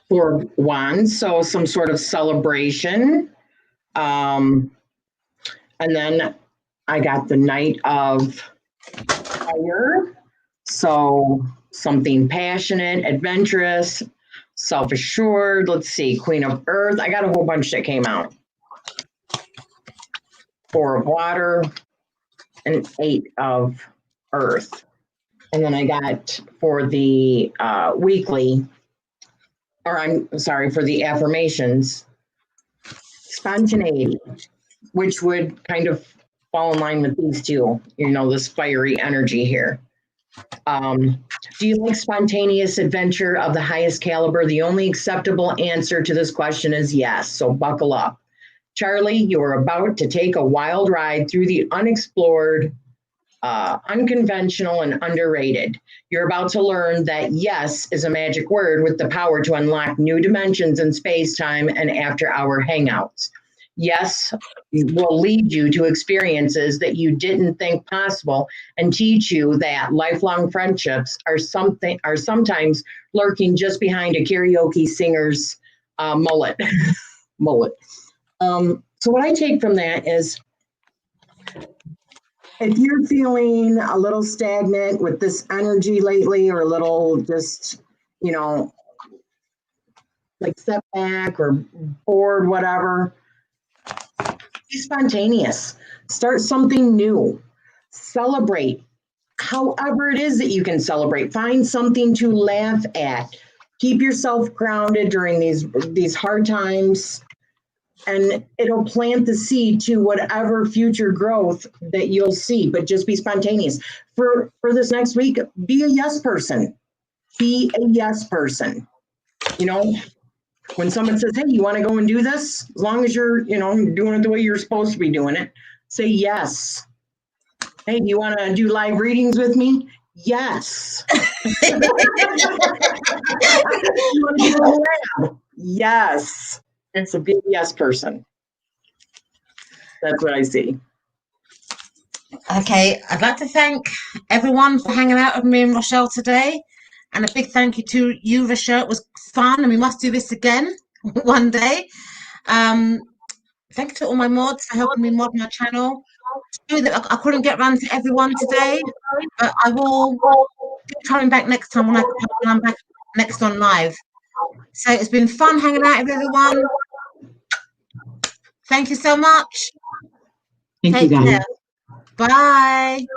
4 of Wands, so some sort of celebration. And then I got the Knight of Fire, so something passionate, adventurous, self-assured. Let's see, Queen of Earth. I got a whole bunch that came out. 4 of Water and 8 of Earth. And then I got for the weekly, or I'm sorry, for the affirmations, spontaneity, which would kind of fall in line with these two, you know, this fiery energy here. Do you like spontaneous adventure of the highest caliber? The only acceptable answer to this question is yes, so buckle up. Charlie, you are about to take a wild ride through the unexplored unconventional and underrated. You're about to learn that yes is a magic word with the power to unlock new dimensions in space, time, and after hour hangouts. Yes will lead you to experiences that you didn't think possible and teach you that lifelong friendships are sometimes lurking just behind a karaoke singer's mullet. mullet. So what I take from that is, if you're feeling a little stagnant with this energy lately, or a little just, like setback or bored, whatever, be spontaneous. Start something new. Celebrate. However it is that you can celebrate. Find something to laugh at. Keep yourself grounded during these hard times, and it'll plant the seed to whatever future growth that you'll see. But just be spontaneous. For this next week, be a yes person. Be a yes person. When someone says, hey, you want to go and do this? As long as you're, doing it the way you're supposed to be doing it, say yes. Hey, do you want to do live readings with me? Yes. You want to do a collab? Yes. It's a big yes person. That's what I see. Okay, I'd like to thank everyone for hanging out with me and Rachelle today. And a big thank you to you, Rachelle. It was fun, and we must do this again one day. Thank you to all my mods for helping me mod my channel. I couldn't get around to everyone today, but I will be coming back next time when I'm back next on live. So it's been fun hanging out with everyone. Thank you so much. Thank you, guys. Care. Bye.